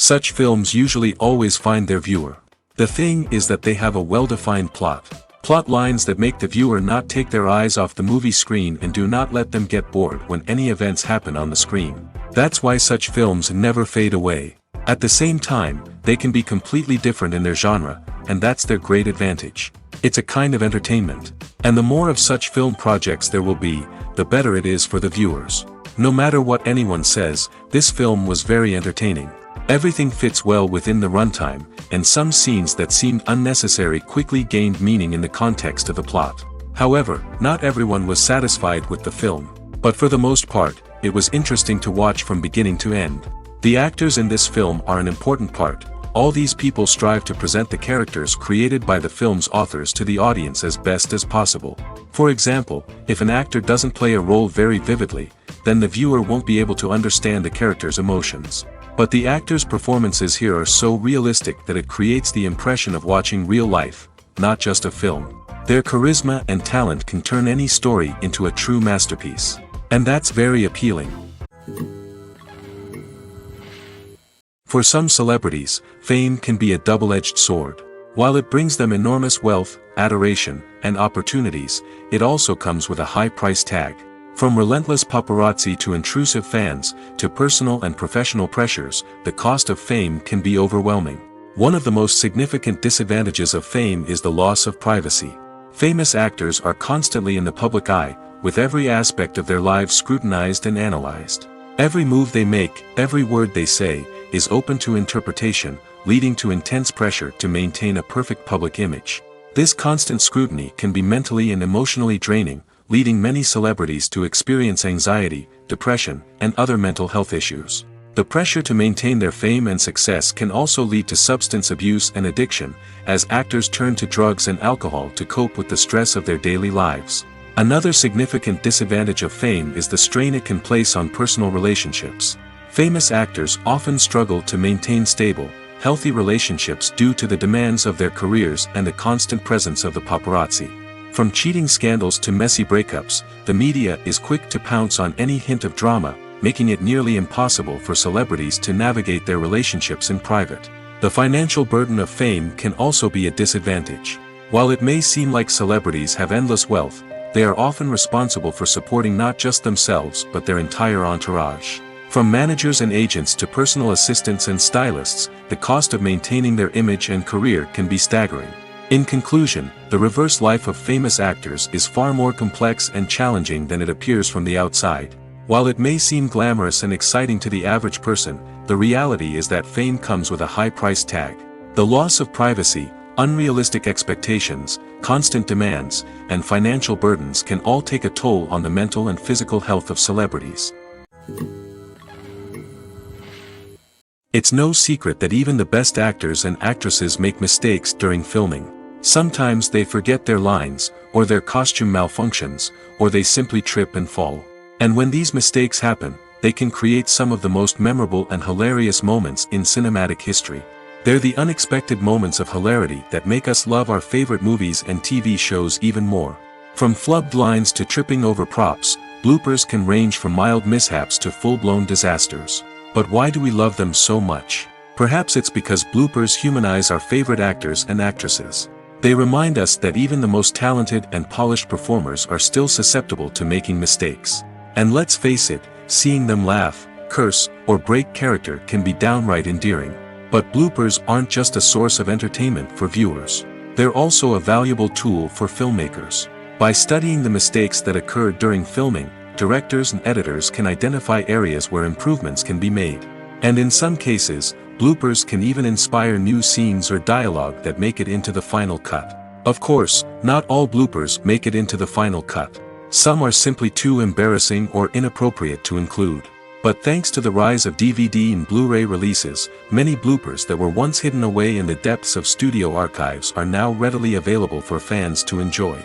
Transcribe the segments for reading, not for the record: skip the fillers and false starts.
Such films usually always find their viewer. The thing is that they have a well-defined plot. Plot lines that make the viewer not take their eyes off the movie screen and do not let them get bored when any events happen on the screen. That's why such films never fade away. At the same time, they can be completely different in their genre, and that's their great advantage. It's a kind of entertainment. And the more of such film projects there will be, the better it is for the viewers. No matter what anyone says, this film was very entertaining. Everything fits well within the runtime, and some scenes that seemed unnecessary quickly gained meaning in the context of the plot. However, not everyone was satisfied with the film. But for the most part, it was interesting to watch from beginning to end. The actors in this film are an important part. All these people strive to present the characters created by the film's authors to the audience as best as possible. For example, if an actor doesn't play a role very vividly, then the viewer won't be able to understand the character's emotions. But the actors' performances here are so realistic that it creates the impression of watching real life, not just a film. Their charisma and talent can turn any story into a true masterpiece. And that's very appealing. For some celebrities, fame can be a double-edged sword. While it brings them enormous wealth, adoration, and opportunities, it also comes with a high price tag. From relentless paparazzi to intrusive fans, to personal and professional pressures, the cost of fame can be overwhelming. One of the most significant disadvantages of fame is the loss of privacy. Famous actors are constantly in the public eye, with every aspect of their lives scrutinized and analyzed. Every move they make, every word they say, is open to interpretation, leading to intense pressure to maintain a perfect public image. This constant scrutiny can be mentally and emotionally draining, leading many celebrities to experience anxiety, depression, and other mental health issues. The pressure to maintain their fame and success can also lead to substance abuse and addiction, as actors turn to drugs and alcohol to cope with the stress of their daily lives. Another significant disadvantage of fame is the strain it can place on personal relationships. Famous actors often struggle to maintain stable, healthy relationships due to the demands of their careers and the constant presence of the paparazzi. From cheating scandals to messy breakups, the media is quick to pounce on any hint of drama, making it nearly impossible for celebrities to navigate their relationships in private. The financial burden of fame can also be a disadvantage. While it may seem like celebrities have endless wealth, they are often responsible for supporting not just themselves but their entire entourage. From managers and agents to personal assistants and stylists, the cost of maintaining their image and career can be staggering. In conclusion, the reverse life of famous actors is far more complex and challenging than it appears from the outside. While it may seem glamorous and exciting to the average person, the reality is that fame comes with a high price tag. The loss of privacy, unrealistic expectations, constant demands, and financial burdens can all take a toll on the mental and physical health of celebrities. It's no secret that even the best actors and actresses make mistakes during filming. Sometimes they forget their lines, or their costume malfunctions, or they simply trip and fall. And when these mistakes happen, they can create some of the most memorable and hilarious moments in cinematic history. They're the unexpected moments of hilarity that make us love our favorite movies and TV shows even more. From flubbed lines to tripping over props, bloopers can range from mild mishaps to full-blown disasters. But why do we love them so much? Perhaps it's because bloopers humanize our favorite actors and actresses. They remind us that even the most talented and polished performers are still susceptible to making mistakes. And let's face it, seeing them laugh, curse, or break character can be downright endearing. But bloopers aren't just a source of entertainment for viewers. They're also a valuable tool for filmmakers. By studying the mistakes that occurred during filming, directors and editors can identify areas where improvements can be made. And in some cases, bloopers can even inspire new scenes or dialogue that make it into the final cut. Of course, not all bloopers make it into the final cut. Some are simply too embarrassing or inappropriate to include. But thanks to the rise of DVD and Blu-ray releases, many bloopers that were once hidden away in the depths of studio archives are now readily available for fans to enjoy.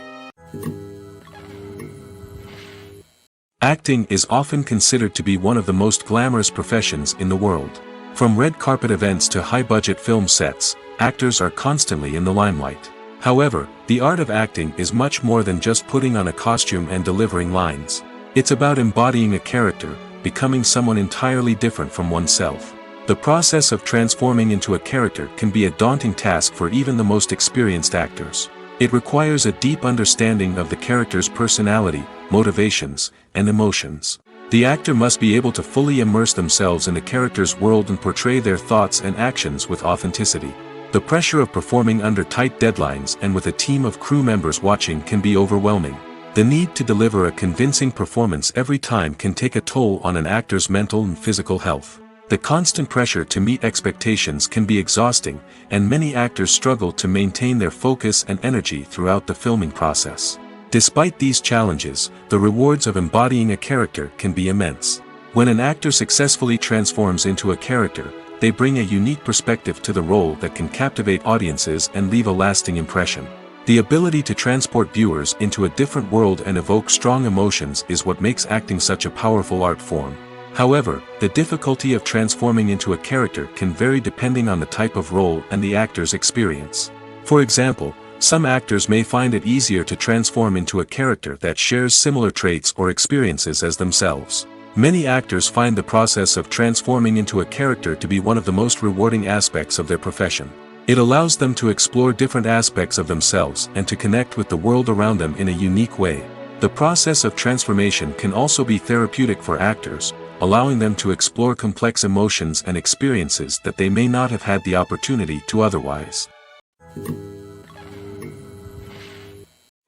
Acting is often considered to be one of the most glamorous professions in the world. From red carpet events to high-budget film sets, actors are constantly in the limelight. However, the art of acting is much more than just putting on a costume and delivering lines. It's about embodying a character, becoming someone entirely different from oneself. The process of transforming into a character can be a daunting task for even the most experienced actors. It requires a deep understanding of the character's personality, motivations, and emotions. The actor must be able to fully immerse themselves in the character's world and portray their thoughts and actions with authenticity. The pressure of performing under tight deadlines and with a team of crew members watching can be overwhelming. The need to deliver a convincing performance every time can take a toll on an actor's mental and physical health. The constant pressure to meet expectations can be exhausting, and many actors struggle to maintain their focus and energy throughout the filming process. Despite these challenges, the rewards of embodying a character can be immense. When an actor successfully transforms into a character, they bring a unique perspective to the role that can captivate audiences and leave a lasting impression. The ability to transport viewers into a different world and evoke strong emotions is what makes acting such a powerful art form. However, the difficulty of transforming into a character can vary depending on the type of role and the actor's experience. For example, some actors may find it easier to transform into a character that shares similar traits or experiences as themselves. Many actors find the process of transforming into a character to be one of the most rewarding aspects of their profession. It allows them to explore different aspects of themselves and to connect with the world around them in a unique way. The process of transformation can also be therapeutic for actors, allowing them to explore complex emotions and experiences that they may not have had the opportunity to otherwise.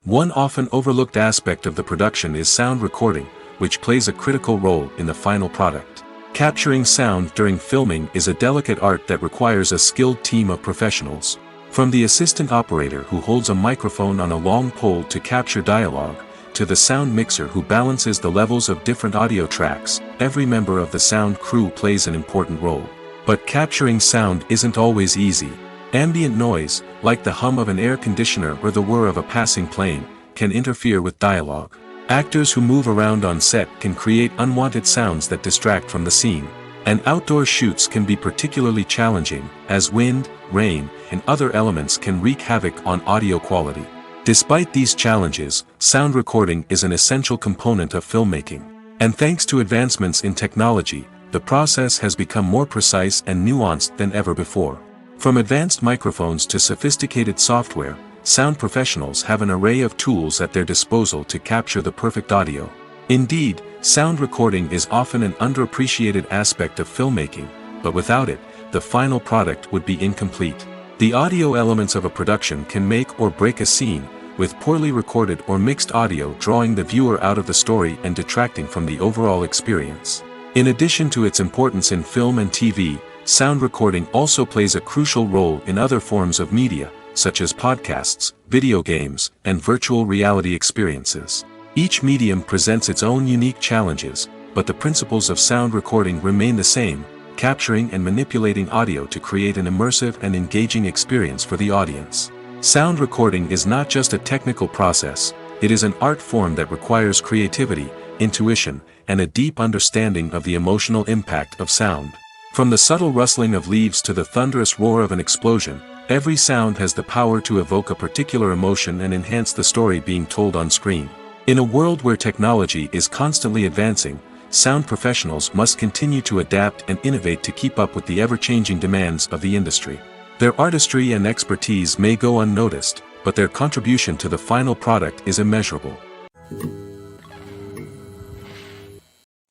One often overlooked aspect of the production is sound recording, which plays a critical role in the final product. Capturing sound during filming is a delicate art that requires a skilled team of professionals. From the assistant operator who holds a microphone on a long pole to capture dialogue, to the sound mixer who balances the levels of different audio tracks, every member of the sound crew plays an important role. But capturing sound isn't always easy. Ambient noise, like the hum of an air conditioner or the whir of a passing plane, can interfere with dialogue. Actors who move around on set can create unwanted sounds that distract from the scene. And outdoor shoots can be particularly challenging, as wind, rain, and other elements can wreak havoc on audio quality. Despite these challenges, sound recording is an essential component of filmmaking. And thanks to advancements in technology, the process has become more precise and nuanced than ever before. From advanced microphones to sophisticated software, sound professionals have an array of tools at their disposal to capture the perfect audio. Indeed, sound recording is often an underappreciated aspect of filmmaking, but without it, the final product would be incomplete. The audio elements of a production can make or break a scene, with poorly recorded or mixed audio drawing the viewer out of the story and detracting from the overall experience. In addition to its importance in film and TV, sound recording also plays a crucial role in other forms of media, such as podcasts, video games, and virtual reality experiences. Each medium presents its own unique challenges, but the principles of sound recording remain the same: capturing and manipulating audio to create an immersive and engaging experience for the audience. Sound recording is not just a technical process, it is an art form that requires creativity, intuition, and a deep understanding of the emotional impact of sound. From the subtle rustling of leaves to the thunderous roar of an explosion, every sound has the power to evoke a particular emotion and enhance the story being told on screen. In a world where technology is constantly advancing, sound professionals must continue to adapt and innovate to keep up with the ever-changing demands of the industry. Their artistry and expertise may go unnoticed, but their contribution to the final product is immeasurable.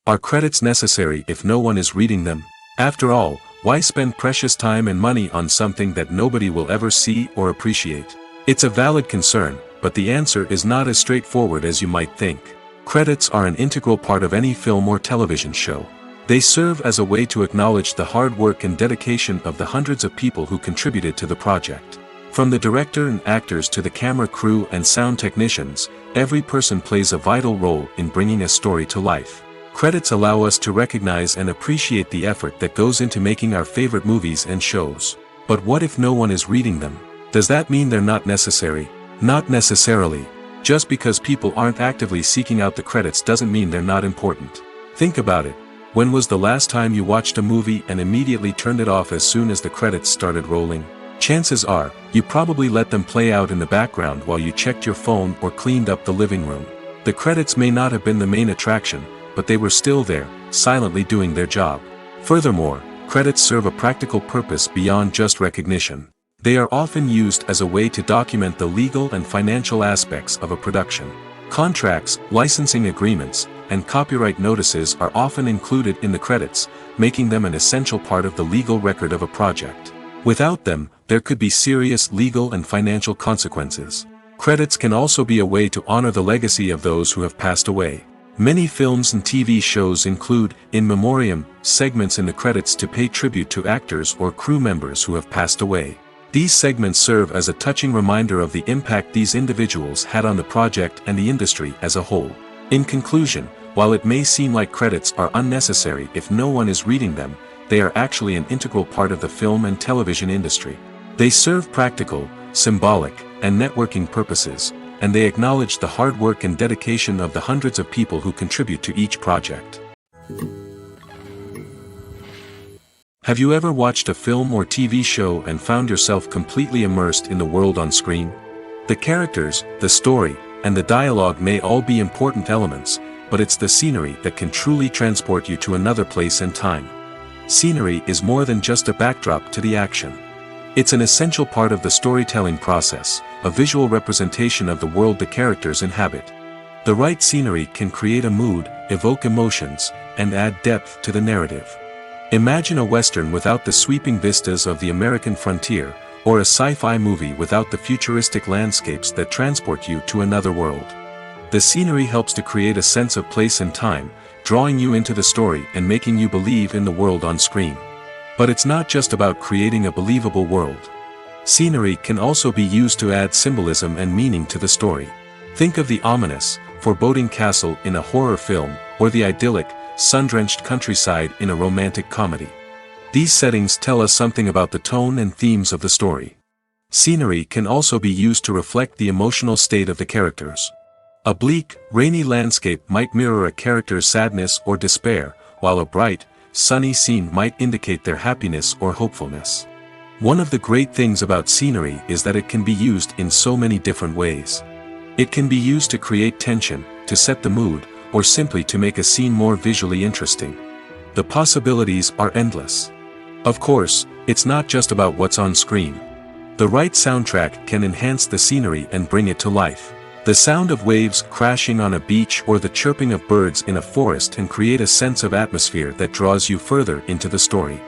Are credits necessary if no one is reading them? After all, why spend precious time and money on something that nobody will ever see or appreciate? It's a valid concern, but the answer is not as straightforward as you might think. Credits are an integral part of any film or television show. They serve as a way to acknowledge the hard work and dedication of the hundreds of people who contributed to the project. From the director and actors to the camera crew and sound technicians, every person plays a vital role in bringing a story to life. Credits allow us to recognize and appreciate the effort that goes into making our favorite movies and shows. But what if no one is reading them? Does that mean they're not necessary? Not necessarily. Just because people aren't actively seeking out the credits doesn't mean they're not important. Think about it. When was the last time you watched a movie and immediately turned it off as soon as the credits started rolling? Chances are, you probably let them play out in the background while you checked your phone or cleaned up the living room. The credits may not have been the main attraction, but they were still there, silently doing their job. Furthermore, credits serve a practical purpose beyond just recognition. They are often used as a way to document the legal and financial aspects of a production. Contracts, licensing agreements, and copyright notices are often included in the credits, making them an essential part of the legal record of a project. Without them, there could be serious legal and financial consequences. Credits can also be a way to honor the legacy of those who have passed away. Many films and TV shows include, in memoriam, segments in the credits to pay tribute to actors or crew members who have passed away. These segments serve as a touching reminder of the impact these individuals had on the project and the industry as a whole. In conclusion, while it may seem like credits are unnecessary if no one is reading them, they are actually an integral part of the film and television industry. They serve practical, symbolic, and networking purposes, and they acknowledge the hard work and dedication of the hundreds of people who contribute to each project. Have you ever watched a film or TV show and found yourself completely immersed in the world on screen? The characters, the story, and the dialogue may all be important elements, but it's the scenery that can truly transport you to another place and time. Scenery is more than just a backdrop to the action. It's an essential part of the storytelling process, a visual representation of the world the characters inhabit. The right scenery can create a mood, evoke emotions, and add depth to the narrative. Imagine a Western without the sweeping vistas of the American frontier, or a sci-fi movie without the futuristic landscapes that transport you to another world. The scenery helps to create a sense of place and time, drawing you into the story and making you believe in the world on screen. But it's not just about creating a believable world. Scenery can also be used to add symbolism and meaning to the story. Think of the ominous, foreboding castle in a horror film, or the idyllic, sun-drenched countryside in a romantic comedy. These settings tell us something about the tone and themes of the story. Scenery can also be used to reflect the emotional state of the characters. A bleak, rainy landscape might mirror a character's sadness or despair, while a bright, sunny scene might indicate their happiness or hopefulness. One of the great things about scenery is that it can be used in so many different ways. It can be used to create tension, to set the mood, or simply to make a scene more visually interesting. The possibilities are endless. Of course, it's not just about what's on screen. The right soundtrack can enhance the scenery and bring it to life. The sound of waves crashing on a beach or the chirping of birds in a forest can create a sense of atmosphere that draws you further into the story.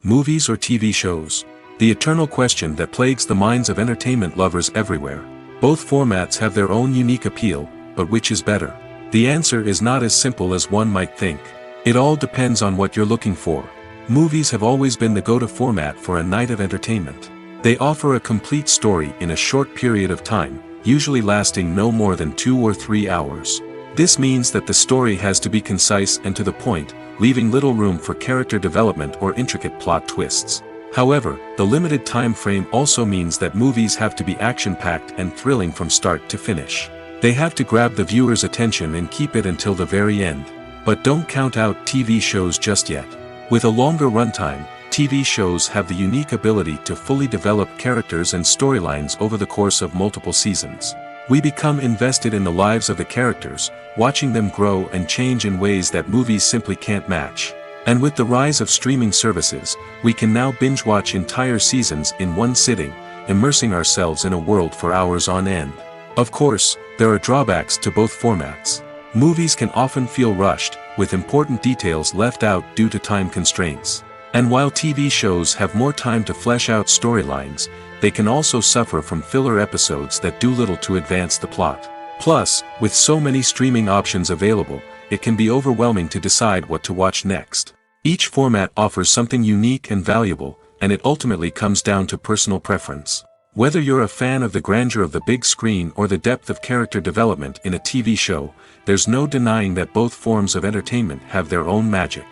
Movies or TV shows? The eternal question that plagues the minds of entertainment lovers everywhere. Both formats have their own unique appeal, but which is better? The answer is not as simple as one might think. It all depends on what you're looking for. Movies have always been the go-to format for a night of entertainment. They offer a complete story in a short period of time, usually lasting no more than 2 or 3 hours. This means that the story has to be concise and to the point, leaving little room for character development or intricate plot twists. However, the limited time frame also means that movies have to be action-packed and thrilling from start to finish. They have to grab the viewer's attention and keep it until the very end. But don't count out TV shows just yet. With a longer runtime, TV shows have the unique ability to fully develop characters and storylines over the course of multiple seasons. We become invested in the lives of the characters, watching them grow and change in ways that movies simply can't match. And with the rise of streaming services, we can now binge-watch entire seasons in one sitting, immersing ourselves in a world for hours on end. Of course, there are drawbacks to both formats. Movies can often feel rushed, with important details left out due to time constraints. And while TV shows have more time to flesh out storylines, they can also suffer from filler episodes that do little to advance the plot. Plus, with so many streaming options available, it can be overwhelming to decide what to watch next. Each format offers something unique and valuable, and it ultimately comes down to personal preference. Whether you're a fan of the grandeur of the big screen or the depth of character development in a TV show, there's no denying that both forms of entertainment have their own magic.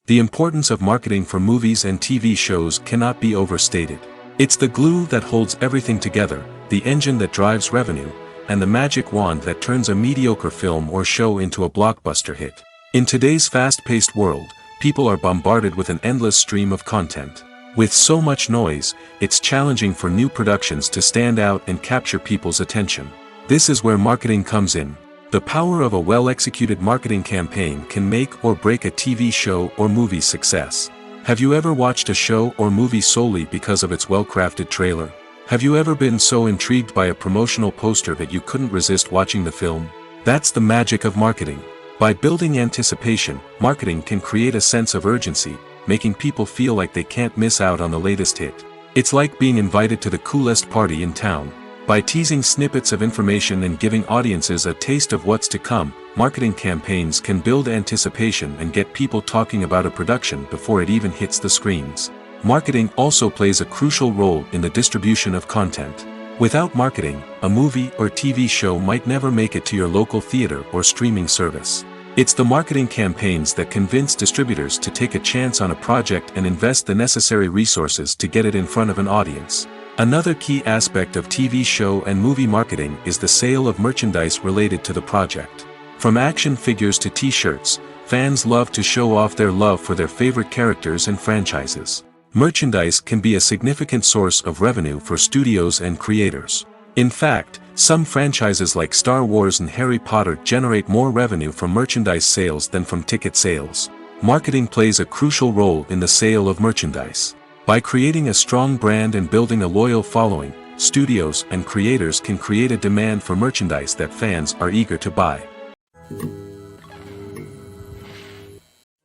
The importance of marketing for movies and TV shows cannot be overstated. It's the glue that holds everything together, the engine that drives revenue, and the magic wand that turns a mediocre film or show into a blockbuster hit. In today's fast-paced world, people are bombarded with an endless stream of content. With so much noise, it's challenging for new productions to stand out and capture people's attention. This is where marketing comes in. The power of a well-executed marketing campaign can make or break a TV show or movie's success. Have you ever watched a show or movie solely because of its well-crafted trailer? Have you ever been so intrigued by a promotional poster that you couldn't resist watching the film? That's the magic of marketing. By building anticipation, marketing can create a sense of urgency, making people feel like they can't miss out on the latest hit. It's like being invited to the coolest party in town. By teasing snippets of information and giving audiences a taste of what's to come, marketing campaigns can build anticipation and get people talking about a production before it even hits the screens. Marketing also plays a crucial role in the distribution of content. Without marketing, a movie or TV show might never make it to your local theater or streaming service. It's the marketing campaigns that convince distributors to take a chance on a project and invest the necessary resources to get it in front of an audience. Another key aspect of TV show and movie marketing is the sale of merchandise related to the project. From action figures to t-shirts, fans love to show off their love for their favorite characters and franchises. Merchandise can be a significant source of revenue for studios and creators. In fact, some franchises like Star Wars and Harry Potter generate more revenue from merchandise sales than from ticket sales. Marketing plays a crucial role in the sale of merchandise. By creating a strong brand and building a loyal following, studios and creators can create a demand for merchandise that fans are eager to buy.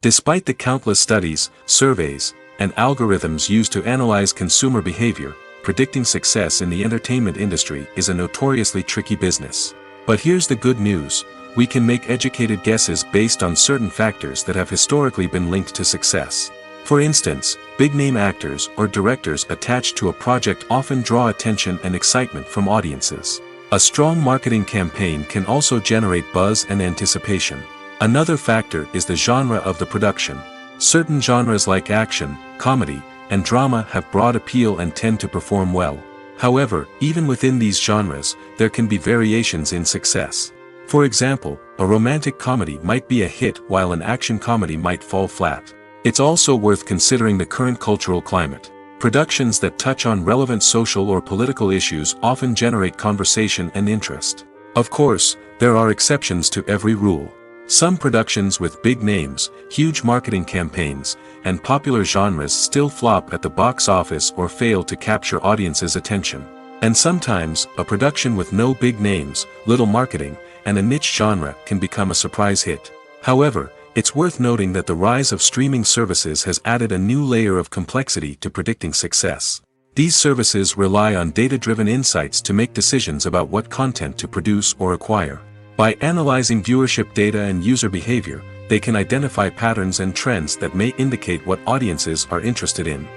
Despite the countless studies, surveys, and algorithms used to analyze consumer behavior, predicting success in the entertainment industry is a notoriously tricky business. But here's the good news: we can make educated guesses based on certain factors that have historically been linked to success. For instance, big-name actors or directors attached to a project often draw attention and excitement from audiences. A strong marketing campaign can also generate buzz and anticipation. Another factor is the genre of the production. Certain genres like action, comedy, and drama have broad appeal and tend to perform well. However, even within these genres, there can be variations in success. For example, a romantic comedy might be a hit while an action comedy might fall flat. It's also worth considering the current cultural climate. Productions that touch on relevant social or political issues often generate conversation and interest. Of course, there are exceptions to every rule. Some productions with big names, huge marketing campaigns, and popular genres still flop at the box office or fail to capture audiences' attention. And sometimes, a production with no big names, little marketing, and a niche genre can become a surprise hit. However, it's worth noting that the rise of streaming services has added a new layer of complexity to predicting success. These services rely on data-driven insights to make decisions about what content to produce or acquire. By analyzing viewership data and user behavior, they can identify patterns and trends that may indicate what audiences are interested in.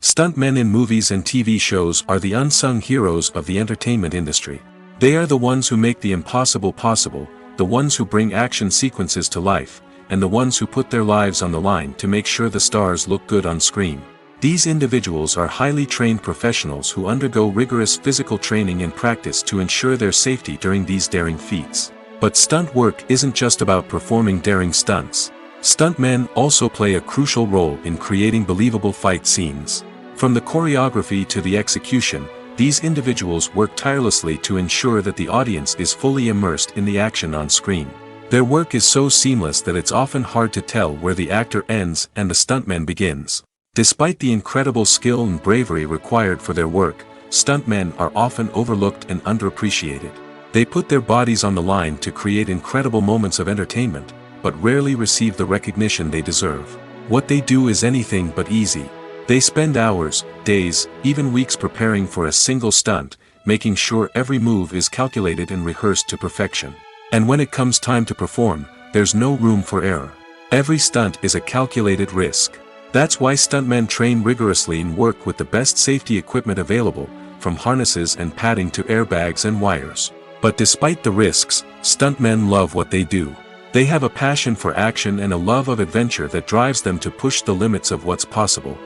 Stuntmen in movies and TV shows are the unsung heroes of the entertainment industry. They are the ones who make the impossible possible, the ones who bring action sequences to life, and the ones who put their lives on the line to make sure the stars look good on screen. These individuals are highly trained professionals who undergo rigorous physical training and practice to ensure their safety during these daring feats. But stunt work isn't just about performing daring stunts. Stuntmen also play a crucial role in creating believable fight scenes. From the choreography to the execution, these individuals work tirelessly to ensure that the audience is fully immersed in the action on screen. Their work is so seamless that it's often hard to tell where the actor ends and the stuntman begins. Despite the incredible skill and bravery required for their work, stuntmen are often overlooked and underappreciated. They put their bodies on the line to create incredible moments of entertainment, but rarely receive the recognition they deserve. What they do is anything but easy. They spend hours, days, even weeks preparing for a single stunt, making sure every move is calculated and rehearsed to perfection. And when it comes time to perform, there's no room for error. Every stunt is a calculated risk. That's why stuntmen train rigorously and work with the best safety equipment available, from harnesses and padding to airbags and wires. But despite the risks, stuntmen love what they do. They have a passion for action and a love of adventure that drives them to push the limits of what's possible.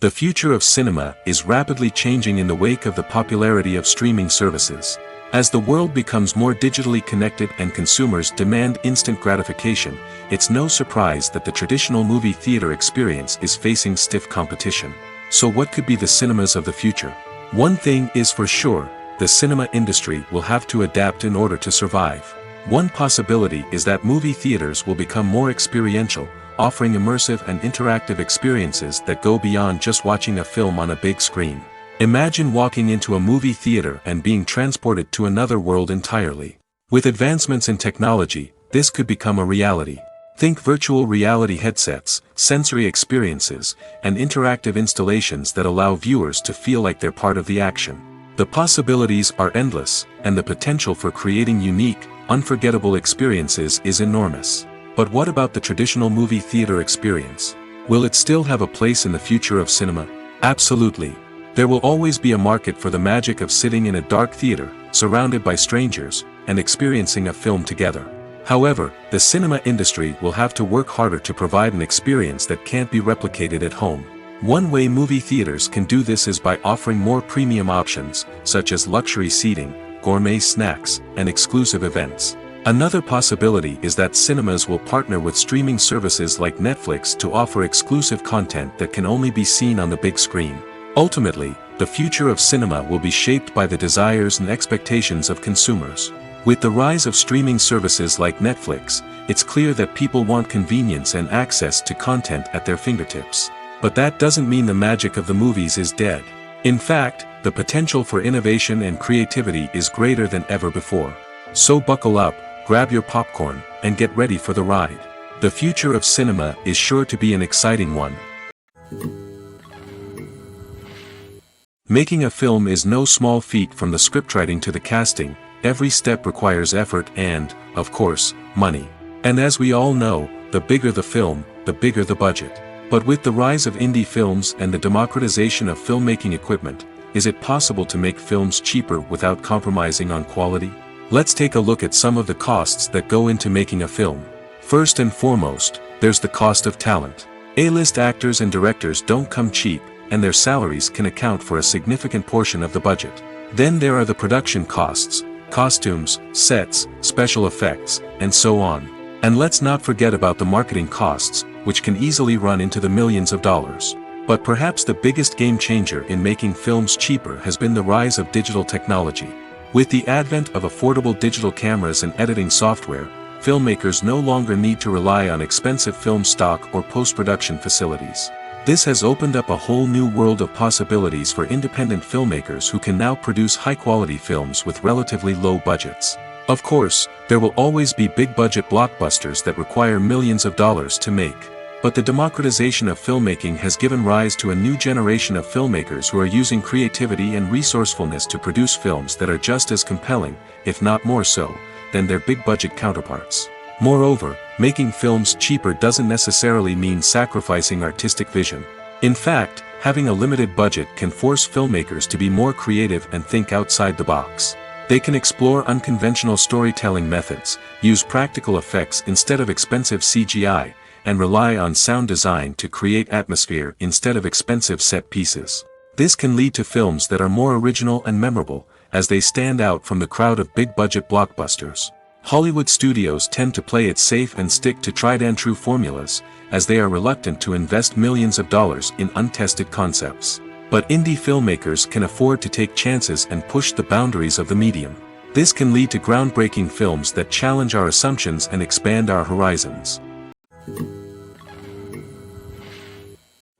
The future of cinema is rapidly changing in the wake of the popularity of streaming services. As the world becomes more digitally connected and consumers demand instant gratification, it's no surprise that the traditional movie theater experience is facing stiff competition. So what could be the cinemas of the future? One thing is for sure, the cinema industry will have to adapt in order to survive. One possibility is that movie theaters will become more experiential, offering immersive and interactive experiences that go beyond just watching a film on a big screen. Imagine walking into a movie theater and being transported to another world entirely. With advancements in technology, this could become a reality. Think virtual reality headsets, sensory experiences, and interactive installations that allow viewers to feel like they're part of the action. The possibilities are endless, and the potential for creating unique, unforgettable experiences is enormous. But what about the traditional movie theater experience? Will it still have a place in the future of cinema? Absolutely. There will always be a market for the magic of sitting in a dark theater, surrounded by strangers, and experiencing a film together. However, the cinema industry will have to work harder to provide an experience that can't be replicated at home. One way movie theaters can do this is by offering more premium options, such as luxury seating, gourmet snacks, and exclusive events. Another possibility is that cinemas will partner with streaming services like Netflix to offer exclusive content that can only be seen on the big screen. Ultimately, the future of cinema will be shaped by the desires and expectations of consumers. With the rise of streaming services like Netflix, it's clear that people want convenience and access to content at their fingertips. But that doesn't mean the magic of the movies is dead. In fact, the potential for innovation and creativity is greater than ever before. So buckle up, grab your popcorn, and get ready for the ride. The future of cinema is sure to be an exciting one. Making a film is no small feat. From the scriptwriting to the casting. Every step requires effort and, of course, money. And as we all know, the bigger the film, the bigger the budget. But with the rise of indie films and the democratization of filmmaking equipment, is it possible to make films cheaper without compromising on quality? Let's take a look at some of the costs that go into making a film. First and foremost, there's the cost of talent. A-list actors and directors don't come cheap, and their salaries can account for a significant portion of the budget. Then there are the production costs. Costumes, sets, special effects, and so on. And let's not forget about the marketing costs, which can easily run into the millions of dollars. But perhaps the biggest game changer in making films cheaper has been the rise of digital technology. With the advent of affordable digital cameras and editing software, filmmakers no longer need to rely on expensive film stock or post-production facilities. This has opened up a whole new world of possibilities for independent filmmakers who can now produce high-quality films with relatively low budgets. Of course, there will always be big-budget blockbusters that require millions of dollars to make. But the democratization of filmmaking has given rise to a new generation of filmmakers who are using creativity and resourcefulness to produce films that are just as compelling, if not more so, than their big-budget counterparts. Moreover, making films cheaper doesn't necessarily mean sacrificing artistic vision. In fact, having a limited budget can force filmmakers to be more creative and think outside the box. They can explore unconventional storytelling methods, use practical effects instead of expensive CGI, and rely on sound design to create atmosphere instead of expensive set pieces. This can lead to films that are more original and memorable, as they stand out from the crowd of big-budget blockbusters. Hollywood studios tend to play it safe and stick to tried-and-true formulas, as they are reluctant to invest millions of dollars in untested concepts. But indie filmmakers can afford to take chances and push the boundaries of the medium. This can lead to groundbreaking films that challenge our assumptions and expand our horizons.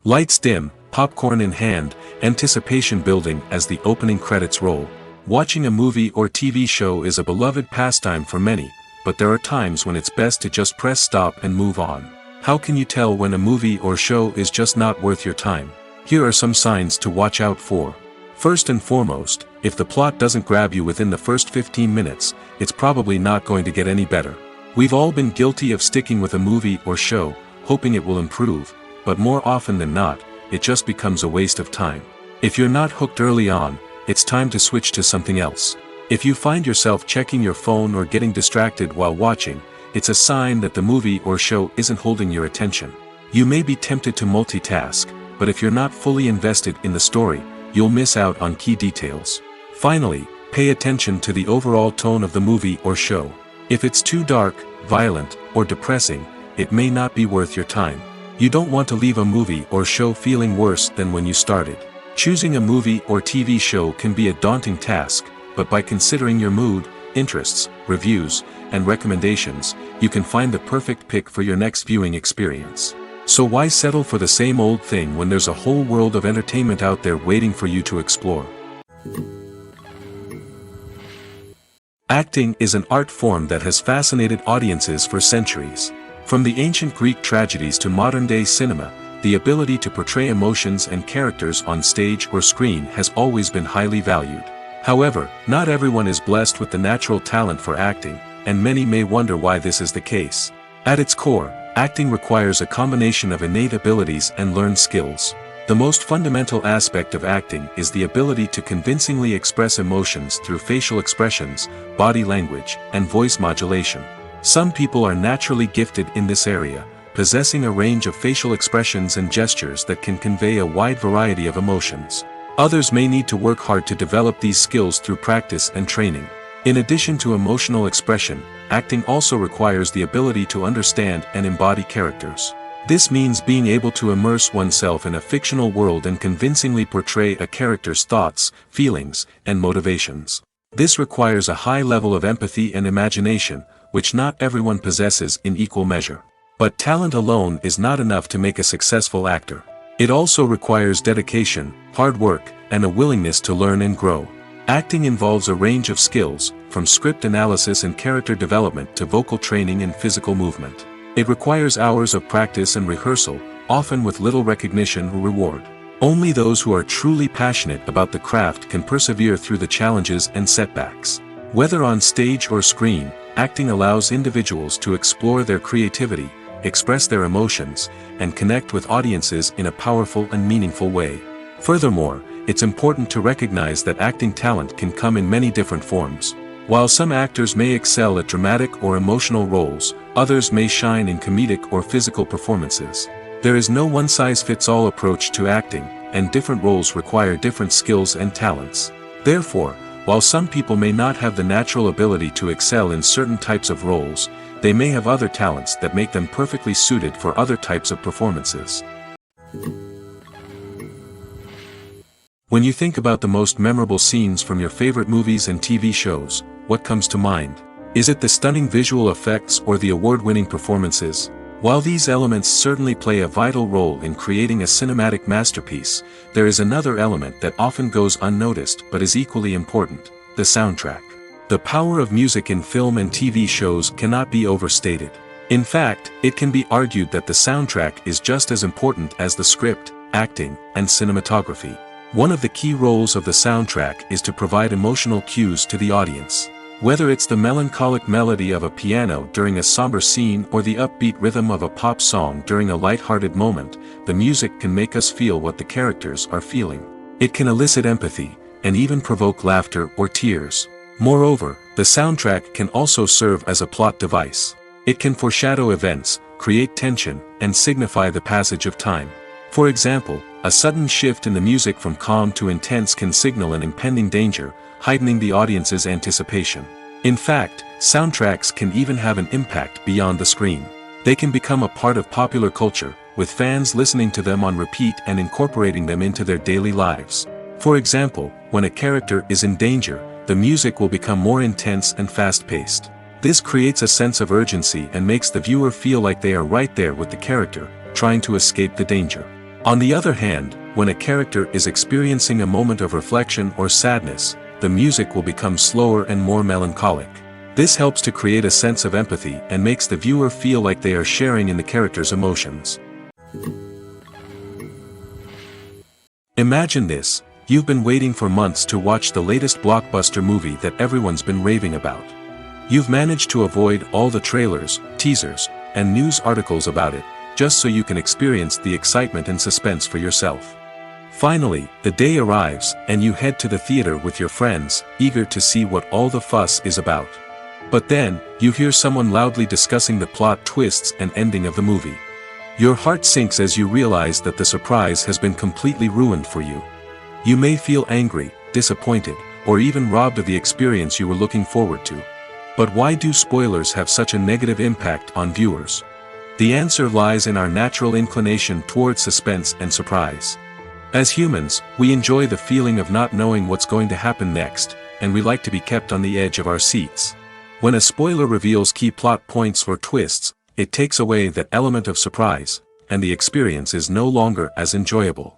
Lights dim, popcorn in hand, anticipation building as the opening credits roll. Watching a movie or TV show is a beloved pastime for many, but there are times when it's best to just press stop and move on. How can you tell when a movie or show is just not worth your time? Here are some signs to watch out for. First and foremost, if the plot doesn't grab you within the first 15 minutes, it's probably not going to get any better. We've all been guilty of sticking with a movie or show, hoping it will improve, but more often than not, it just becomes a waste of time. If you're not hooked early on, it's time to switch to something else. If you find yourself checking your phone or getting distracted while watching, it's a sign that the movie or show isn't holding your attention. You may be tempted to multitask, but if you're not fully invested in the story, you'll miss out on key details. Finally, pay attention to the overall tone of the movie or show. If it's too dark, violent, or depressing, it may not be worth your time. You don't want to leave a movie or show feeling worse than when you started. Choosing a movie or TV show can be a daunting task, but by considering your mood, interests, reviews, and recommendations, you can find the perfect pick for your next viewing experience. So why settle for the same old thing when there's a whole world of entertainment out there waiting for you to explore? Acting is an art form that has fascinated audiences for centuries. From the ancient Greek tragedies to modern-day cinema, the ability to portray emotions and characters on stage or screen has always been highly valued. However, not everyone is blessed with the natural talent for acting, and many may wonder why this is the case. At its core, acting requires a combination of innate abilities and learned skills. The most fundamental aspect of acting is the ability to convincingly express emotions through facial expressions, body language, and voice modulation. Some people are naturally gifted in this area, possessing a range of facial expressions and gestures that can convey a wide variety of emotions. Others may need to work hard to develop these skills through practice and training. In addition to emotional expression, acting also requires the ability to understand and embody characters. This means being able to immerse oneself in a fictional world and convincingly portray a character's thoughts, feelings, and motivations. This requires a high level of empathy and imagination, which not everyone possesses in equal measure. But talent alone is not enough to make a successful actor. It also requires dedication, hard work, and a willingness to learn and grow. Acting involves a range of skills, from script analysis and character development to vocal training and physical movement. It requires hours of practice and rehearsal, often with little recognition or reward. Only those who are truly passionate about the craft can persevere through the challenges and setbacks. Whether on stage or screen, acting allows individuals to explore their creativity, express their emotions, and connect with audiences in a powerful and meaningful way. Furthermore, it's important to recognize that acting talent can come in many different forms. While some actors may excel at dramatic or emotional roles, others may shine in comedic or physical performances. There is no one-size-fits-all approach to acting, and different roles require different skills and talents. Therefore, while some people may not have the natural ability to excel in certain types of roles, they may have other talents that make them perfectly suited for other types of performances. When you think about the most memorable scenes from your favorite movies and TV shows, what comes to mind? Is it the stunning visual effects or the award-winning performances? While these elements certainly play a vital role in creating a cinematic masterpiece, there is another element that often goes unnoticed but is equally important: the soundtrack. The power of music in film and TV shows cannot be overstated. In fact, it can be argued that the soundtrack is just as important as the script, acting, and cinematography. One of the key roles of the soundtrack is to provide emotional cues to the audience. Whether it's the melancholic melody of a piano during a somber scene or the upbeat rhythm of a pop song during a light-hearted moment, the music can make us feel what the characters are feeling. It can elicit empathy, and even provoke laughter or tears. Moreover, the soundtrack can also serve as a plot device. It can foreshadow events, create tension, and signify the passage of time. For example, a sudden shift in the music from calm to intense can signal an impending danger, heightening the audience's anticipation. In fact, soundtracks can even have an impact beyond the screen. They can become a part of popular culture, with fans listening to them on repeat and incorporating them into their daily lives. For example, when a character is in danger, the music will become more intense and fast-paced. This creates a sense of urgency and makes the viewer feel like they are right there with the character, trying to escape the danger. On the other hand, when a character is experiencing a moment of reflection or sadness, the music will become slower and more melancholic. This helps to create a sense of empathy and makes the viewer feel like they are sharing in the character's emotions. Imagine this: you've been waiting for months to watch the latest blockbuster movie that everyone's been raving about. You've managed to avoid all the trailers, teasers, and news articles about it, just so you can experience the excitement and suspense for yourself. Finally, the day arrives, and you head to the theater with your friends, eager to see what all the fuss is about. But then, you hear someone loudly discussing the plot twists and ending of the movie. Your heart sinks as you realize that the surprise has been completely ruined for you. You may feel angry, disappointed, or even robbed of the experience you were looking forward to. But why do spoilers have such a negative impact on viewers? The answer lies in our natural inclination toward suspense and surprise. As humans, we enjoy the feeling of not knowing what's going to happen next, and we like to be kept on the edge of our seats. When a spoiler reveals key plot points or twists, it takes away that element of surprise, and the experience is no longer as enjoyable.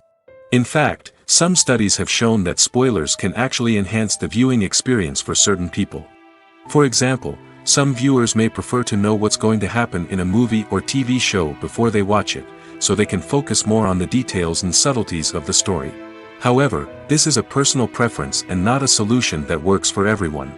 In fact, some studies have shown that spoilers can actually enhance the viewing experience for certain people. For example, some viewers may prefer to know what's going to happen in a movie or TV show before they watch it, so they can focus more on the details and subtleties of the story. However, this is a personal preference and not a solution that works for everyone.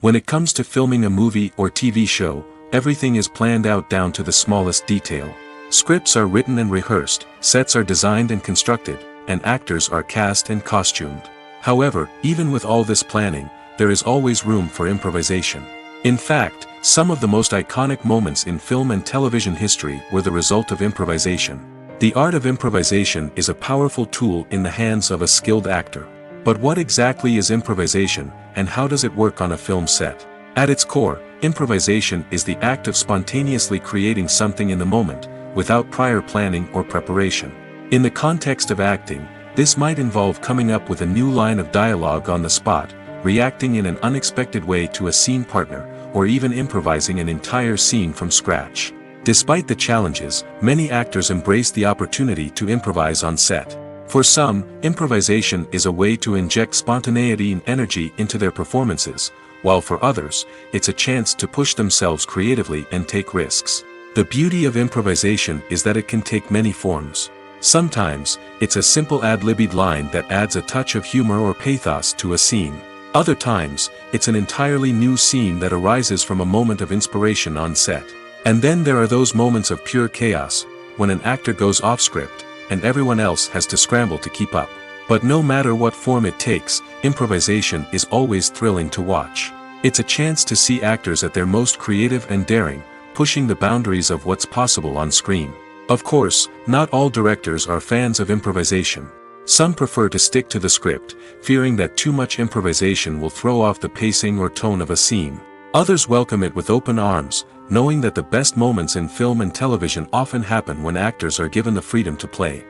When it comes to filming a movie or TV show, everything is planned out down to the smallest detail. Scripts are written and rehearsed, sets are designed and constructed, and actors are cast and costumed. However, even with all this planning, there is always room for improvisation. In fact, some of the most iconic moments in film and television history were the result of improvisation. The art of improvisation is a powerful tool in the hands of a skilled actor. But what exactly is improvisation, and how does it work on a film set? At its core, improvisation is the act of spontaneously creating something in the moment, without prior planning or preparation. In the context of acting, this might involve coming up with a new line of dialogue on the spot, reacting in an unexpected way to a scene partner, or even improvising an entire scene from scratch. Despite the challenges, many actors embrace the opportunity to improvise on set. For some, improvisation is a way to inject spontaneity and energy into their performances, while for others, it's a chance to push themselves creatively and take risks. The beauty of improvisation is that it can take many forms. Sometimes, it's a simple ad-libbed line that adds a touch of humor or pathos to a scene. Other times, it's an entirely new scene that arises from a moment of inspiration on set. And then there are those moments of pure chaos, when an actor goes off script, and everyone else has to scramble to keep up. But no matter what form it takes, improvisation is always thrilling to watch. It's a chance to see actors at their most creative and daring, pushing the boundaries of what's possible on screen. Of course, not all directors are fans of improvisation. Some prefer to stick to the script, fearing that too much improvisation will throw off the pacing or tone of a scene. Others welcome it with open arms, knowing that the best moments in film and television often happen when actors are given the freedom to play.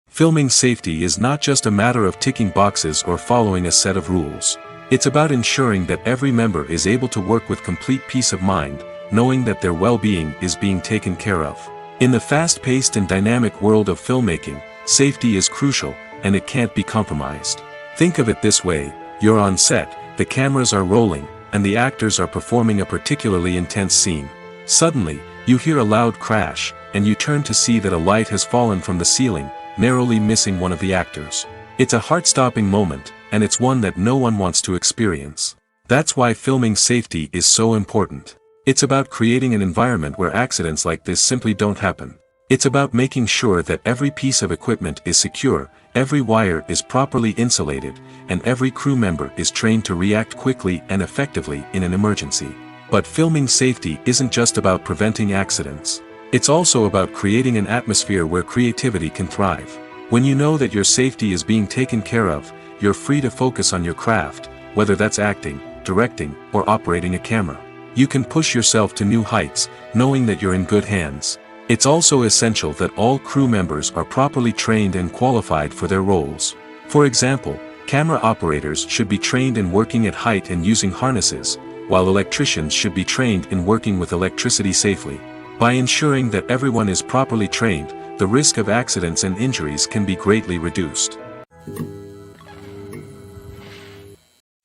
Filming safety is not just a matter of ticking boxes or following a set of rules. It's about ensuring that every member is able to work with complete peace of mind, knowing that their well-being is being taken care of. In the fast-paced and dynamic world of filmmaking, safety is crucial, and it can't be compromised. Think of it this way: you're on set, the cameras are rolling, and the actors are performing a particularly intense scene. Suddenly, you hear a loud crash, and you turn to see that a light has fallen from the ceiling, narrowly missing one of the actors. It's a heart-stopping moment, and it's one that no one wants to experience. That's why filming safety is so important. It's about creating an environment where accidents like this simply don't happen. It's about making sure that every piece of equipment is secure, every wire is properly insulated, and every crew member is trained to react quickly and effectively in an emergency. But filming safety isn't just about preventing accidents. It's also about creating an atmosphere where creativity can thrive. When you know that your safety is being taken care of, you're free to focus on your craft, whether that's acting, directing, or operating a camera. You can push yourself to new heights, knowing that you're in good hands. It's also essential that all crew members are properly trained and qualified for their roles. For example, camera operators should be trained in working at height and using harnesses, while electricians should be trained in working with electricity safely. By ensuring that everyone is properly trained, the risk of accidents and injuries can be greatly reduced.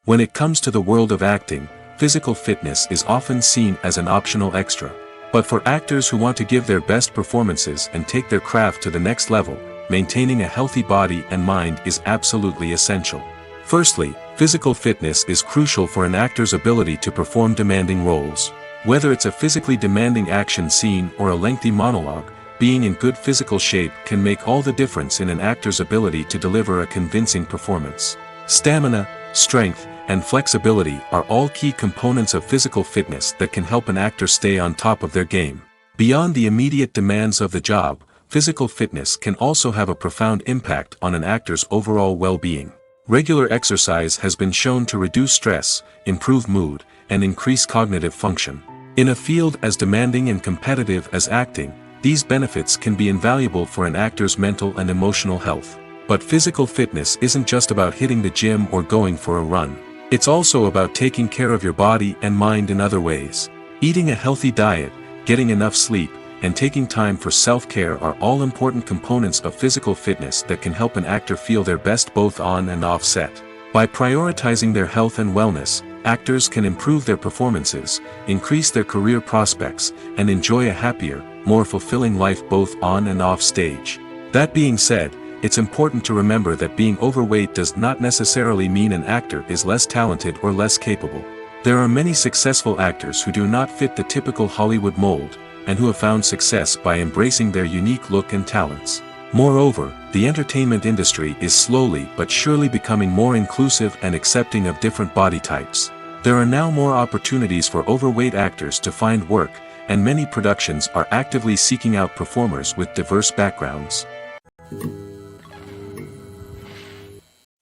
When it comes to the world of acting, physical fitness is often seen as an optional extra. But for actors who want to give their best performances and take their craft to the next level, maintaining a healthy body and mind is absolutely essential. Firstly, physical fitness is crucial for an actor's ability to perform demanding roles. Whether it's a physically demanding action scene or a lengthy monologue, being in good physical shape can make all the difference in an actor's ability to deliver a convincing performance. Stamina, strength, and flexibility are all key components of physical fitness that can help an actor stay on top of their game. Beyond the immediate demands of the job, physical fitness can also have a profound impact on an actor's overall well-being. Regular exercise has been shown to reduce stress, improve mood, and increase cognitive function. In a field as demanding and competitive as acting, these benefits can be invaluable for an actor's mental and emotional health. But physical fitness isn't just about hitting the gym or going for a run. It's also about taking care of your body and mind in other ways. Eating a healthy diet, getting enough sleep, and taking time for self-care are all important components of physical fitness that can help an actor feel their best both on and off set. By prioritizing their health and wellness, actors can improve their performances, increase their career prospects, and enjoy a happier, more fulfilling life both on and off stage. That being said, it's important to remember that being overweight does not necessarily mean an actor is less talented or less capable. There are many successful actors who do not fit the typical Hollywood mold, and who have found success by embracing their unique look and talents. Moreover, the entertainment industry is slowly but surely becoming more inclusive and accepting of different body types. There are now more opportunities for overweight actors to find work, and many productions are actively seeking out performers with diverse backgrounds.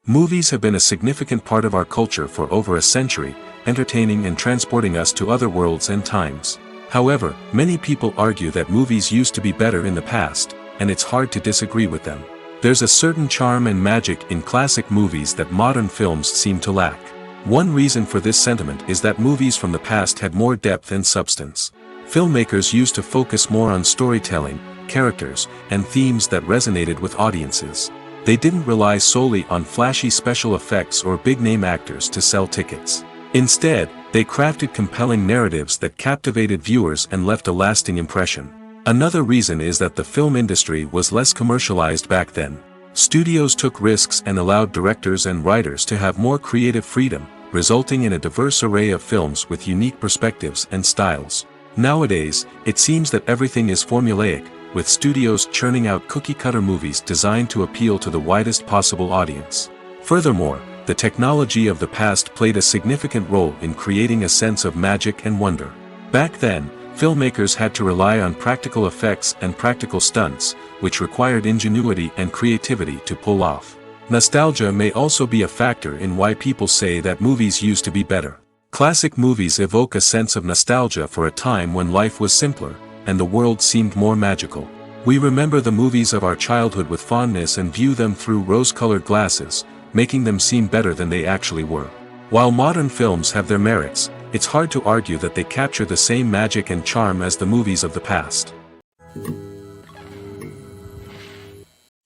Movies have been a significant part of our culture for over a century, entertaining and transporting us to other worlds and times. However, many people argue that movies used to be better in the past, and it's hard to disagree with them. There's a certain charm and magic in classic movies that modern films seem to lack. One reason for this sentiment is that movies from the past had more depth and substance. Filmmakers used to focus more on storytelling, characters, and themes that resonated with audiences. They didn't rely solely on flashy special effects or big-name actors to sell tickets. Instead, they crafted compelling narratives that captivated viewers and left a lasting impression. Another reason is that the film industry was less commercialized back then. Studios took risks and allowed directors and writers to have more creative freedom, resulting in a diverse array of films with unique perspectives and styles. Nowadays, it seems that everything is formulaic, with studios churning out cookie-cutter movies designed to appeal to the widest possible audience. Furthermore, the technology of the past played a significant role in creating a sense of magic and wonder. Back then, filmmakers had to rely on practical effects and practical stunts, which required ingenuity and creativity to pull off. Nostalgia may also be a factor in why people say that movies used to be better. Classic movies evoke a sense of nostalgia for a time when life was simpler, and the world seemed more magical. We remember the movies of our childhood with fondness and view them through rose-colored glasses, making them seem better than they actually were. While modern films have their merits, it's hard to argue that they capture the same magic and charm as the movies of the past.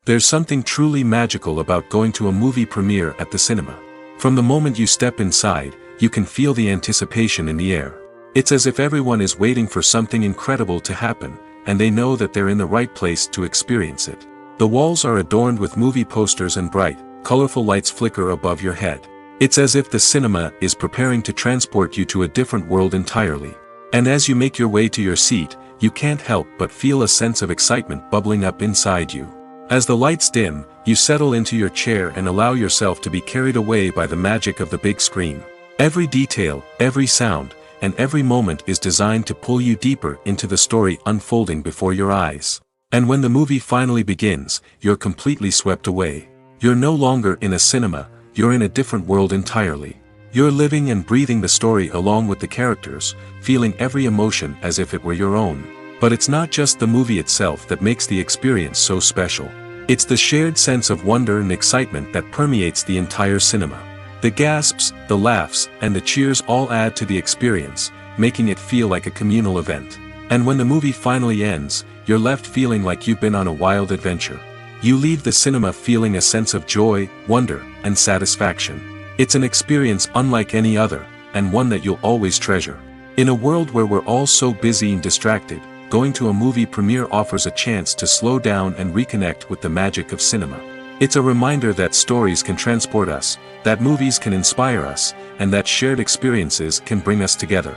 There's something truly magical about going to a movie premiere at the cinema. From the moment you step inside, you can feel the anticipation in the air. It's as if everyone is waiting for something incredible to happen, and they know that they're in the right place to experience it. The walls are adorned with movie posters and bright, colorful lights flicker above your head. It's as if the cinema is preparing to transport you to a different world entirely. And as you make your way to your seat, you can't help but feel a sense of excitement bubbling up inside you. As the lights dim, you settle into your chair and allow yourself to be carried away by the magic of the big screen. Every detail, every sound, and every moment is designed to pull you deeper into the story unfolding before your eyes. And when the movie finally begins, you're completely swept away. You're no longer in a cinema, you're in a different world entirely. You're living and breathing the story along with the characters, feeling every emotion as if it were your own. But it's not just the movie itself that makes the experience so special. It's the shared sense of wonder and excitement that permeates the entire cinema. The gasps, the laughs, and the cheers all add to the experience, making it feel like a communal event. And when the movie finally ends, you're left feeling like you've been on a wild adventure. You leave the cinema feeling a sense of joy, wonder, and satisfaction. It's an experience unlike any other, and one that you'll always treasure. In a world where we're all so busy and distracted, going to a movie premiere offers a chance to slow down and reconnect with the magic of cinema. It's a reminder that stories can transport us, that movies can inspire us, and that shared experiences can bring us together.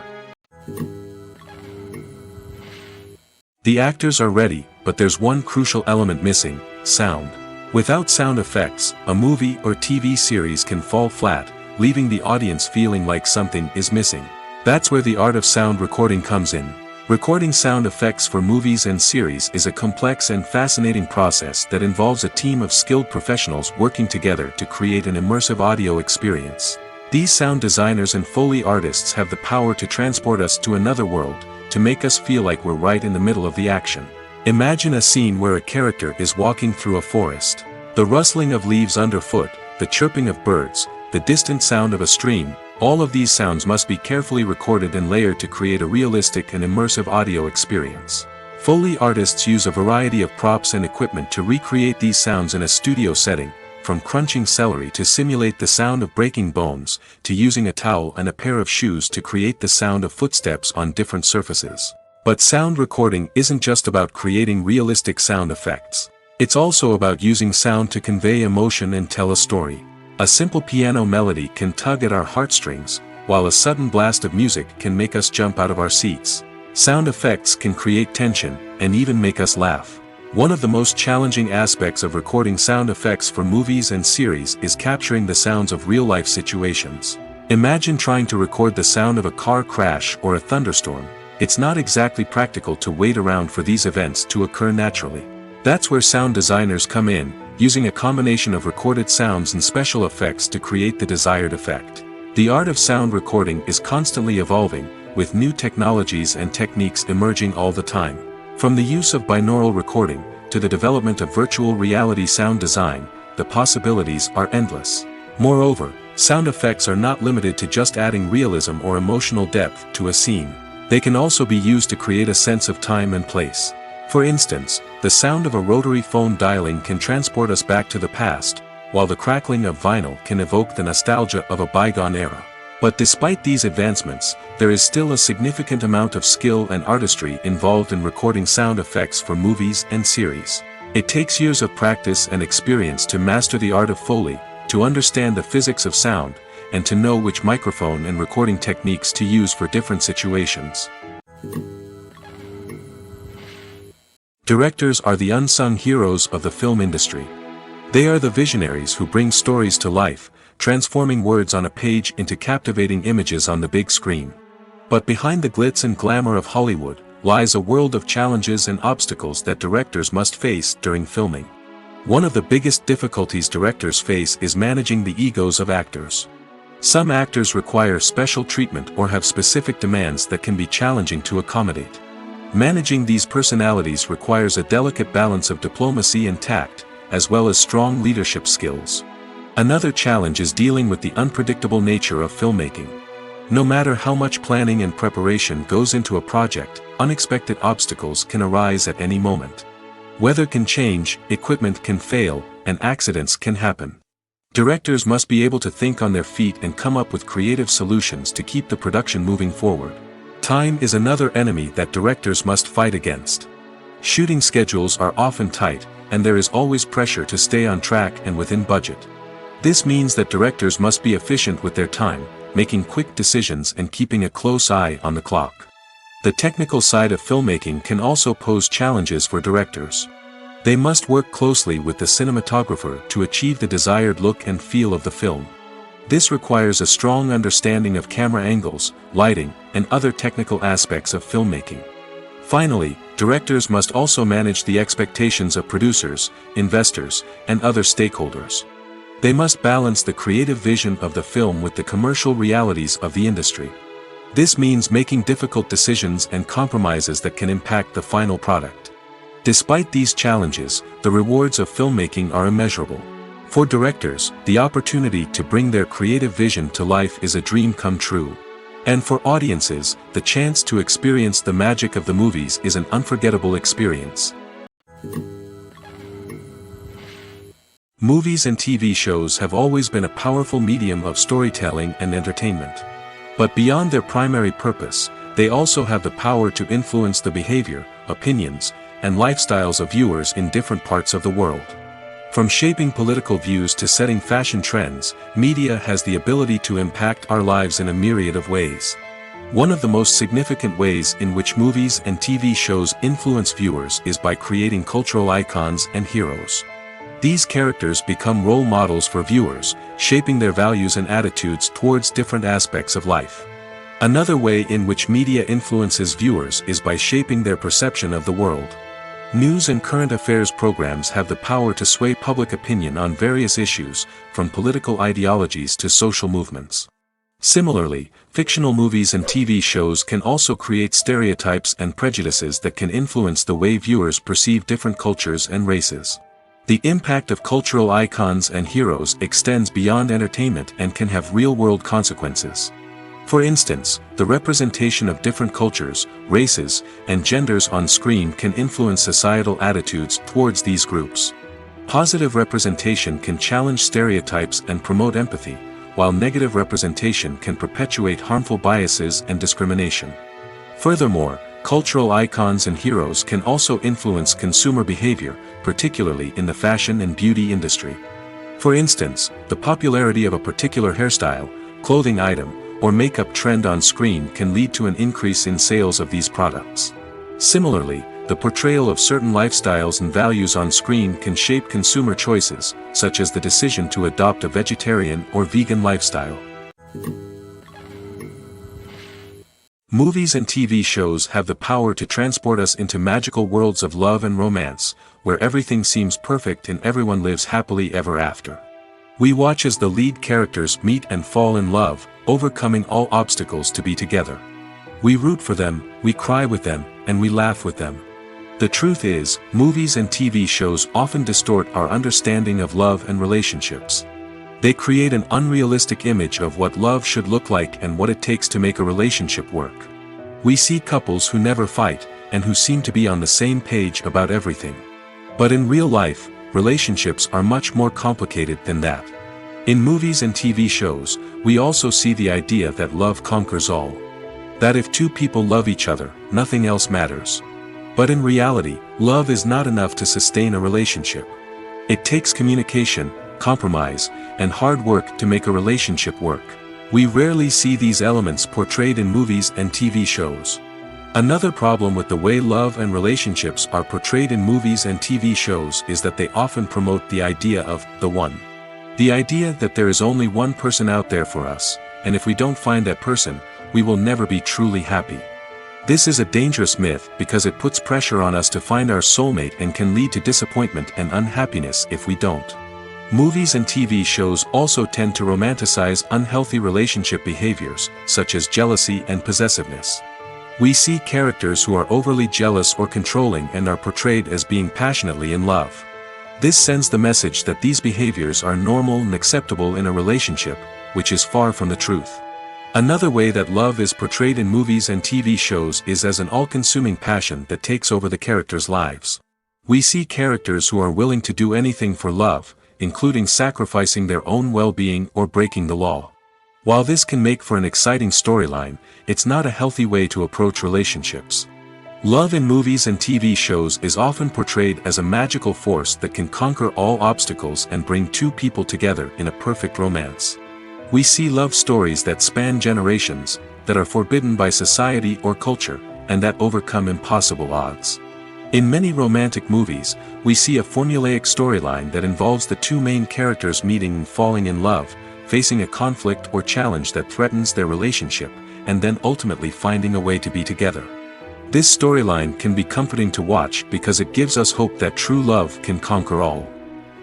The actors are ready, but there's one crucial element missing: sound. Without sound effects, a movie or TV series can fall flat, leaving the audience feeling like something is missing. That's where the art of sound recording comes in. Recording sound effects for movies and series is a complex and fascinating process that involves a team of skilled professionals working together to create an immersive audio experience. These sound designers and Foley artists have the power to transport us to another world, to make us feel like we're right in the middle of the action. Imagine a scene where a character is walking through a forest. The rustling of leaves underfoot, the chirping of birds, the distant sound of a stream, all of these sounds must be carefully recorded and layered to create a realistic and immersive audio experience. Foley artists use a variety of props and equipment to recreate these sounds in a studio setting, from crunching celery to simulate the sound of breaking bones, to using a towel and a pair of shoes to create the sound of footsteps on different surfaces. But sound recording isn't just about creating realistic sound effects. It's also about using sound to convey emotion and tell a story. A simple piano melody can tug at our heartstrings, while a sudden blast of music can make us jump out of our seats. Sound effects can create tension, and even make us laugh. One of the most challenging aspects of recording sound effects for movies and series is capturing the sounds of real-life situations. Imagine trying to record the sound of a car crash or a thunderstorm. It's not exactly practical to wait around for these events to occur naturally. That's where sound designers come in, using a combination of recorded sounds and special effects to create the desired effect. The art of sound recording is constantly evolving, with new technologies and techniques emerging all the time. From the use of binaural recording, to the development of virtual reality sound design, the possibilities are endless. Moreover, sound effects are not limited to just adding realism or emotional depth to a scene. They can also be used to create a sense of time and place. For instance, the sound of a rotary phone dialing can transport us back to the past, while the crackling of vinyl can evoke the nostalgia of a bygone era. But despite these advancements, there is still a significant amount of skill and artistry involved in recording sound effects for movies and series. It takes years of practice and experience to master the art of Foley, to understand the physics of sound, and to know which microphone and recording techniques to use for different situations. Directors are the unsung heroes of the film industry. They are the visionaries who bring stories to life, transforming words on a page into captivating images on the big screen. But behind the glitz and glamour of Hollywood, lies a world of challenges and obstacles that directors must face during filming. One of the biggest difficulties directors face is managing the egos of actors. Some actors require special treatment or have specific demands that can be challenging to accommodate. Managing these personalities requires a delicate balance of diplomacy and tact, as well as strong leadership skills. Another challenge is dealing with the unpredictable nature of filmmaking. No matter how much planning and preparation goes into a project, unexpected obstacles can arise at any moment. Weather can change, equipment can fail, and accidents can happen. Directors must be able to think on their feet and come up with creative solutions to keep the production moving forward. Time is another enemy that directors must fight against. Shooting schedules are often tight, and there is always pressure to stay on track and within budget. This means that directors must be efficient with their time, making quick decisions and keeping a close eye on the clock. The technical side of filmmaking can also pose challenges for directors. They must work closely with the cinematographer to achieve the desired look and feel of the film. This requires a strong understanding of camera angles, lighting, and other technical aspects of filmmaking. Finally, directors must also manage the expectations of producers, investors, and other stakeholders. They must balance the creative vision of the film with the commercial realities of the industry. This means making difficult decisions and compromises that can impact the final product. Despite these challenges, the rewards of filmmaking are immeasurable. For directors, the opportunity to bring their creative vision to life is a dream come true. And for audiences, the chance to experience the magic of the movies is an unforgettable experience. Movies and TV shows have always been a powerful medium of storytelling and entertainment. But beyond their primary purpose, they also have the power to influence the behavior, opinions, and lifestyles of viewers in different parts of the world. From shaping political views to setting fashion trends, media has the ability to impact our lives in a myriad of ways. One of the most significant ways in which movies and TV shows influence viewers is by creating cultural icons and heroes. These characters become role models for viewers, shaping their values and attitudes towards different aspects of life. Another way in which media influences viewers is by shaping their perception of the world. News and current affairs programs have the power to sway public opinion on various issues, from political ideologies to social movements. Similarly, fictional movies and TV shows can also create stereotypes and prejudices that can influence the way viewers perceive different cultures and races. The impact of cultural icons and heroes extends beyond entertainment and can have real-world consequences. For instance, the representation of different cultures, races, and genders on screen can influence societal attitudes towards these groups. Positive representation can challenge stereotypes and promote empathy, while negative representation can perpetuate harmful biases and discrimination. Furthermore, cultural icons and heroes can also influence consumer behavior, particularly in the fashion and beauty industry. For instance, the popularity of a particular hairstyle, clothing item, or makeup trend on screen can lead to an increase in sales of these products. Similarly, the portrayal of certain lifestyles and values on screen can shape consumer choices, such as the decision to adopt a vegetarian or vegan lifestyle. Movies and TV shows have the power to transport us into magical worlds of love and romance, where everything seems perfect and everyone lives happily ever after. We watch as the lead characters meet and fall in love, overcoming all obstacles to be together. We root for them, we cry with them, and we laugh with them. The truth is, movies and TV shows often distort our understanding of love and relationships. They create an unrealistic image of what love should look like and what it takes to make a relationship work. We see couples who never fight, and who seem to be on the same page about everything. But in real life, relationships are much more complicated than that. In movies and TV shows, we also see the idea that love conquers all. That if two people love each other, nothing else matters. But in reality, love is not enough to sustain a relationship. It takes communication, compromise, and hard work to make a relationship work. We rarely see these elements portrayed in movies and TV shows. Another problem with the way love and relationships are portrayed in movies and TV shows is that they often promote the idea of the one. The idea that there is only one person out there for us, and if we don't find that person, we will never be truly happy. This is a dangerous myth because it puts pressure on us to find our soulmate and can lead to disappointment and unhappiness if we don't. Movies and TV shows also tend to romanticize unhealthy relationship behaviors, such as jealousy and possessiveness. We see characters who are overly jealous or controlling and are portrayed as being passionately in love. This sends the message that these behaviors are normal and acceptable in a relationship, which is far from the truth. Another way that love is portrayed in movies and TV shows is as an all-consuming passion that takes over the characters' lives. We see characters who are willing to do anything for love, including sacrificing their own well-being or breaking the law. While this can make for an exciting storyline, it's not a healthy way to approach relationships. Love in movies and TV shows is often portrayed as a magical force that can conquer all obstacles and bring two people together in a perfect romance. We see love stories that span generations, that are forbidden by society or culture, and that overcome impossible odds. In many romantic movies, we see a formulaic storyline that involves the two main characters meeting and falling in love, facing a conflict or challenge that threatens their relationship, and then ultimately finding a way to be together. This storyline can be comforting to watch because it gives us hope that true love can conquer all.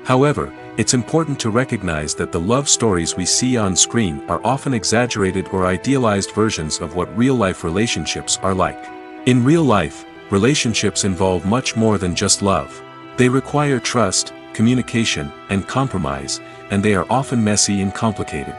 However, it's important to recognize that the love stories we see on screen are often exaggerated or idealized versions of what real-life relationships are like. In real life, relationships involve much more than just love. They require trust, communication, and compromise, and they are often messy and complicated.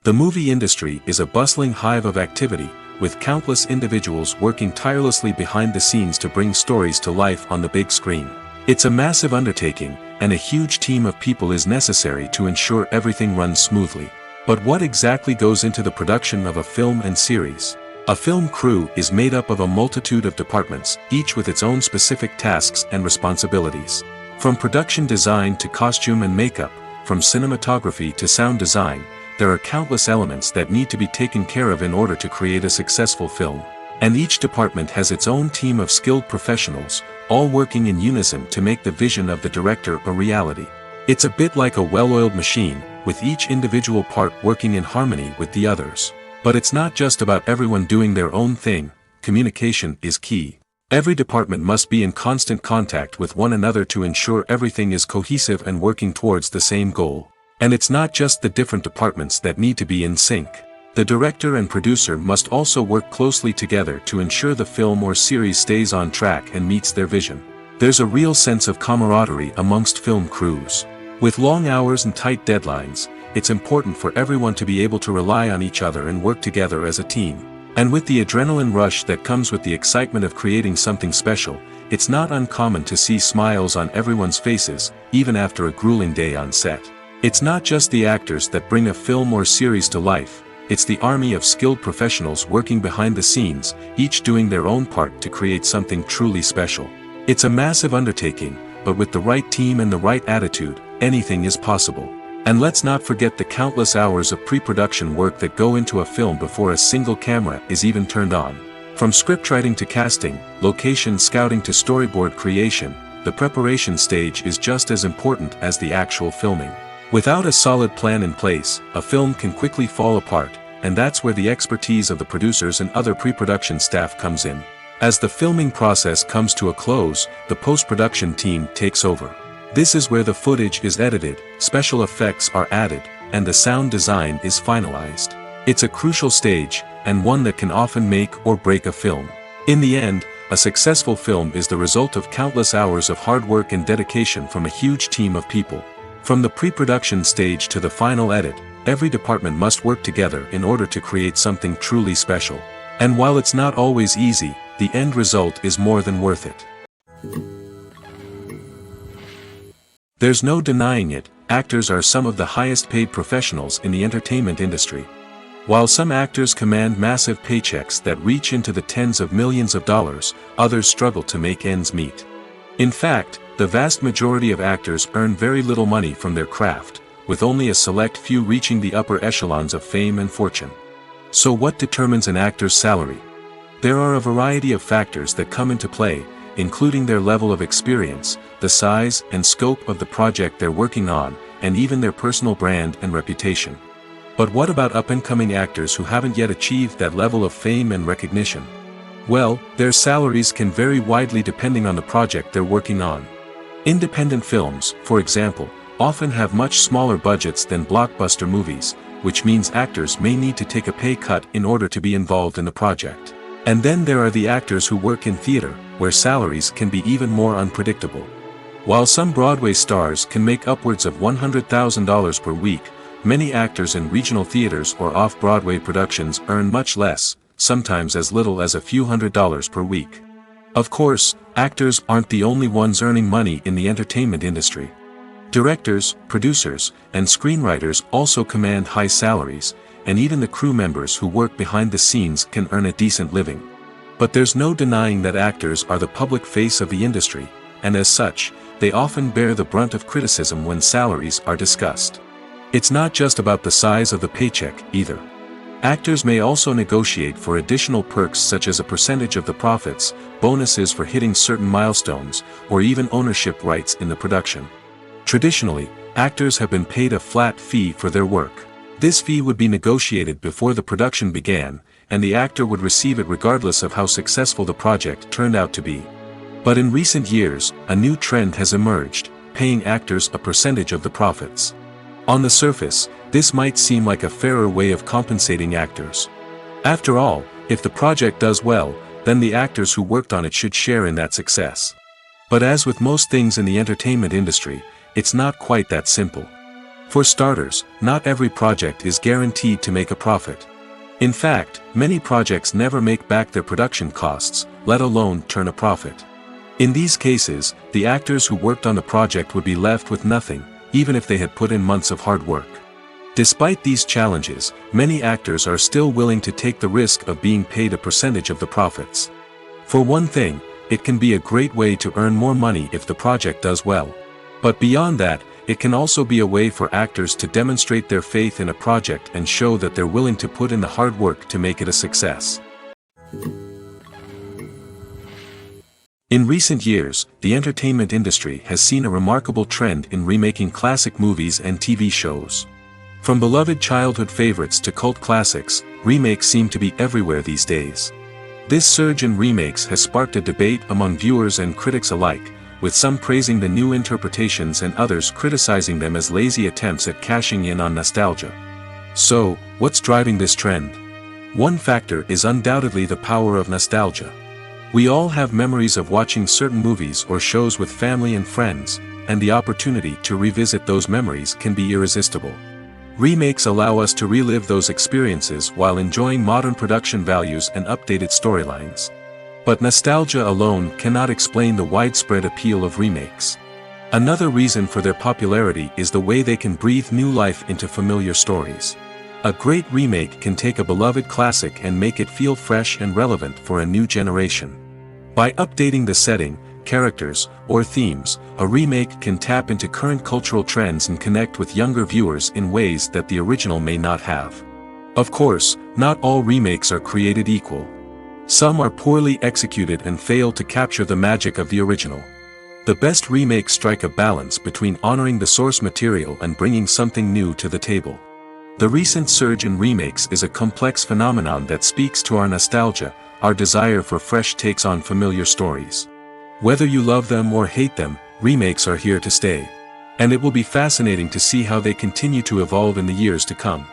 The movie industry is a bustling hive of activity, with countless individuals working tirelessly behind the scenes to bring stories to life on the big screen. It's a massive undertaking, and a huge team of people is necessary to ensure everything runs smoothly. But what exactly goes into the production of a film and series? A film crew is made up of a multitude of departments, each with its own specific tasks and responsibilities. From production design to costume and makeup, from cinematography to sound design, there are countless elements that need to be taken care of in order to create a successful film. And each department has its own team of skilled professionals, all working in unison to make the vision of the director a reality. It's a bit like a well-oiled machine, with each individual part working in harmony with the others. But it's not just about everyone doing their own thing. Communication is key. Every department must be in constant contact with one another to ensure everything is cohesive and working towards the same goal. And it's not just the different departments that need to be in sync. The director and producer must also work closely together to ensure the film or series stays on track and meets their vision. There's a real sense of camaraderie amongst film crews. With long hours and tight deadlines, it's important for everyone to be able to rely on each other and work together as a team. And with the adrenaline rush that comes with the excitement of creating something special, it's not uncommon to see smiles on everyone's faces, even after a grueling day on set. It's not just the actors that bring a film or series to life, it's the army of skilled professionals working behind the scenes, each doing their own part to create something truly special. It's a massive undertaking, but with the right team and the right attitude, anything is possible. And let's not forget the countless hours of pre-production work that go into a film before a single camera is even turned on. From scriptwriting to casting, location scouting to storyboard creation, the preparation stage is just as important as the actual filming. Without a solid plan in place, a film can quickly fall apart, and that's where the expertise of the producers and other pre-production staff comes in. As the filming process comes to a close, the post-production team takes over. This is where the footage is edited, special effects are added, and the sound design is finalized. It's a crucial stage, and one that can often make or break a film. In the end, a successful film is the result of countless hours of hard work and dedication from a huge team of people. From the pre-production stage to the final edit, every department must work together in order to create something truly special. And while it's not always easy, the end result is more than worth it. There's no denying it, actors are some of the highest paid professionals in the entertainment industry. While some actors command massive paychecks that reach into the tens of millions of dollars, others struggle to make ends meet. In fact, the vast majority of actors earn very little money from their craft, with only a select few reaching the upper echelons of fame and fortune. So what determines an actor's salary? There are a variety of factors that come into play, including their level of experience, the size and scope of the project they're working on, and even their personal brand and reputation. But what about up-and-coming actors who haven't yet achieved that level of fame and recognition? Well, their salaries can vary widely depending on the project they're working on. Independent films, for example, often have much smaller budgets than blockbuster movies, which means actors may need to take a pay cut in order to be involved in the project. And then there are the actors who work in theater, where salaries can be even more unpredictable. While some Broadway stars can make upwards of $100,000 per week, many actors in regional theaters or off-Broadway productions earn much less, sometimes as little as a few $100s per week. Of course, actors aren't the only ones earning money in the entertainment industry. Directors, producers, and screenwriters also command high salaries, and even the crew members who work behind the scenes can earn a decent living. But there's no denying that actors are the public face of the industry, and as such, they often bear the brunt of criticism when salaries are discussed. It's not just about the size of the paycheck, either. Actors may also negotiate for additional perks such as a percentage of the profits, bonuses for hitting certain milestones, or even ownership rights in the production. Traditionally, actors have been paid a flat fee for their work. This fee would be negotiated before the production began, and the actor would receive it regardless of how successful the project turned out to be. But in recent years, a new trend has emerged, paying actors a percentage of the profits. On the surface, this might seem like a fairer way of compensating actors. After all, if the project does well, then the actors who worked on it should share in that success. But as with most things in the entertainment industry, it's not quite that simple. For starters, not every project is guaranteed to make a profit. In fact, many projects never make back their production costs, let alone turn a profit. In these cases, the actors who worked on the project would be left with nothing, even if they had put in months of hard work. Despite these challenges, many actors are still willing to take the risk of being paid a percentage of the profits. For one thing, it can be a great way to earn more money if the project does well. But beyond that, it can also be a way for actors to demonstrate their faith in a project and show that they're willing to put in the hard work to make it a success. In recent years, the entertainment industry has seen a remarkable trend in remaking classic movies and TV shows. From beloved childhood favorites to cult classics, remakes seem to be everywhere these days. This surge in remakes has sparked a debate among viewers and critics alike, with some praising the new interpretations and others criticizing them as lazy attempts at cashing in on nostalgia. So, what's driving this trend? One factor is undoubtedly the power of nostalgia. We all have memories of watching certain movies or shows with family and friends, and the opportunity to revisit those memories can be irresistible. Remakes allow us to relive those experiences while enjoying modern production values and updated storylines. But nostalgia alone cannot explain the widespread appeal of remakes. Another reason for their popularity is the way they can breathe new life into familiar stories. A great remake can take a beloved classic and make it feel fresh and relevant for a new generation. By updating the setting, characters, or themes, a remake can tap into current cultural trends and connect with younger viewers in ways that the original may not have. Of course, not all remakes are created equal. Some are poorly executed and fail to capture the magic of the original. The best remakes strike a balance between honoring the source material and bringing something new to the table. The recent surge in remakes is a complex phenomenon that speaks to our nostalgia, our desire for fresh takes on familiar stories. Whether you love them or hate them, remakes are here to stay. And it will be fascinating to see how they continue to evolve in the years to come.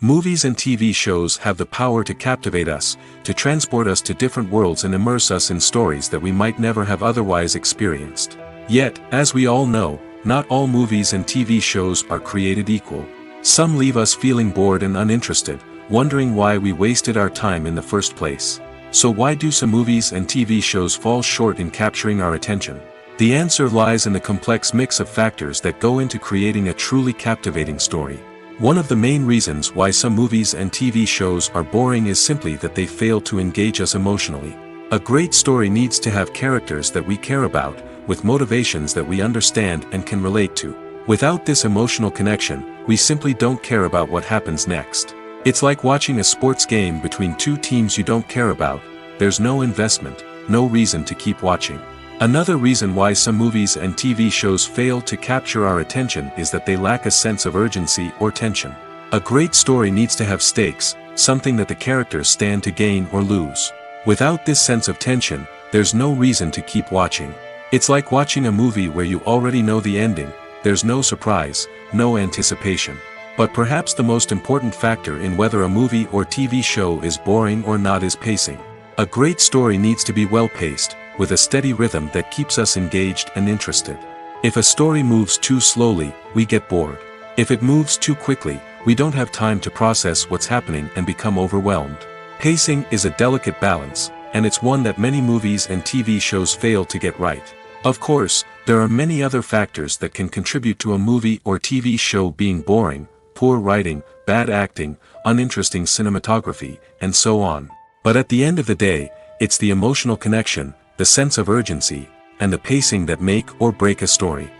Movies and TV shows have the power to captivate us, to transport us to different worlds and immerse us in stories that we might never have otherwise experienced. Yet, as we all know, not all movies and TV shows are created equal. Some leave us feeling bored and uninterested, wondering why we wasted our time in the first place. So why do some movies and TV shows fall short in capturing our attention? The answer lies in the complex mix of factors that go into creating a truly captivating story. One of the main reasons why some movies and TV shows are boring is simply that they fail to engage us emotionally. A great story needs to have characters that we care about, with motivations that we understand and can relate to. Without this emotional connection, we simply don't care about what happens next. It's like watching a sports game between two teams you don't care about. There's no investment, no reason to keep watching. Another reason why some movies and TV shows fail to capture our attention is that they lack a sense of urgency or tension. A great story needs to have stakes, something that the characters stand to gain or lose. Without this sense of tension, there's no reason to keep watching. It's like watching a movie where you already know the ending. There's no surprise, no anticipation. But perhaps the most important factor in whether a movie or TV show is boring or not is pacing. A great story needs to be well-paced, with a steady rhythm that keeps us engaged and interested. If a story moves too slowly, we get bored. If it moves too quickly, we don't have time to process what's happening and become overwhelmed. Pacing is a delicate balance, and it's one that many movies and TV shows fail to get right. Of course, there are many other factors that can contribute to a movie or TV show being boring: poor writing, bad acting, uninteresting cinematography, and so on. But at the end of the day, it's the emotional connection, the sense of urgency, and the pacing that make or break a story.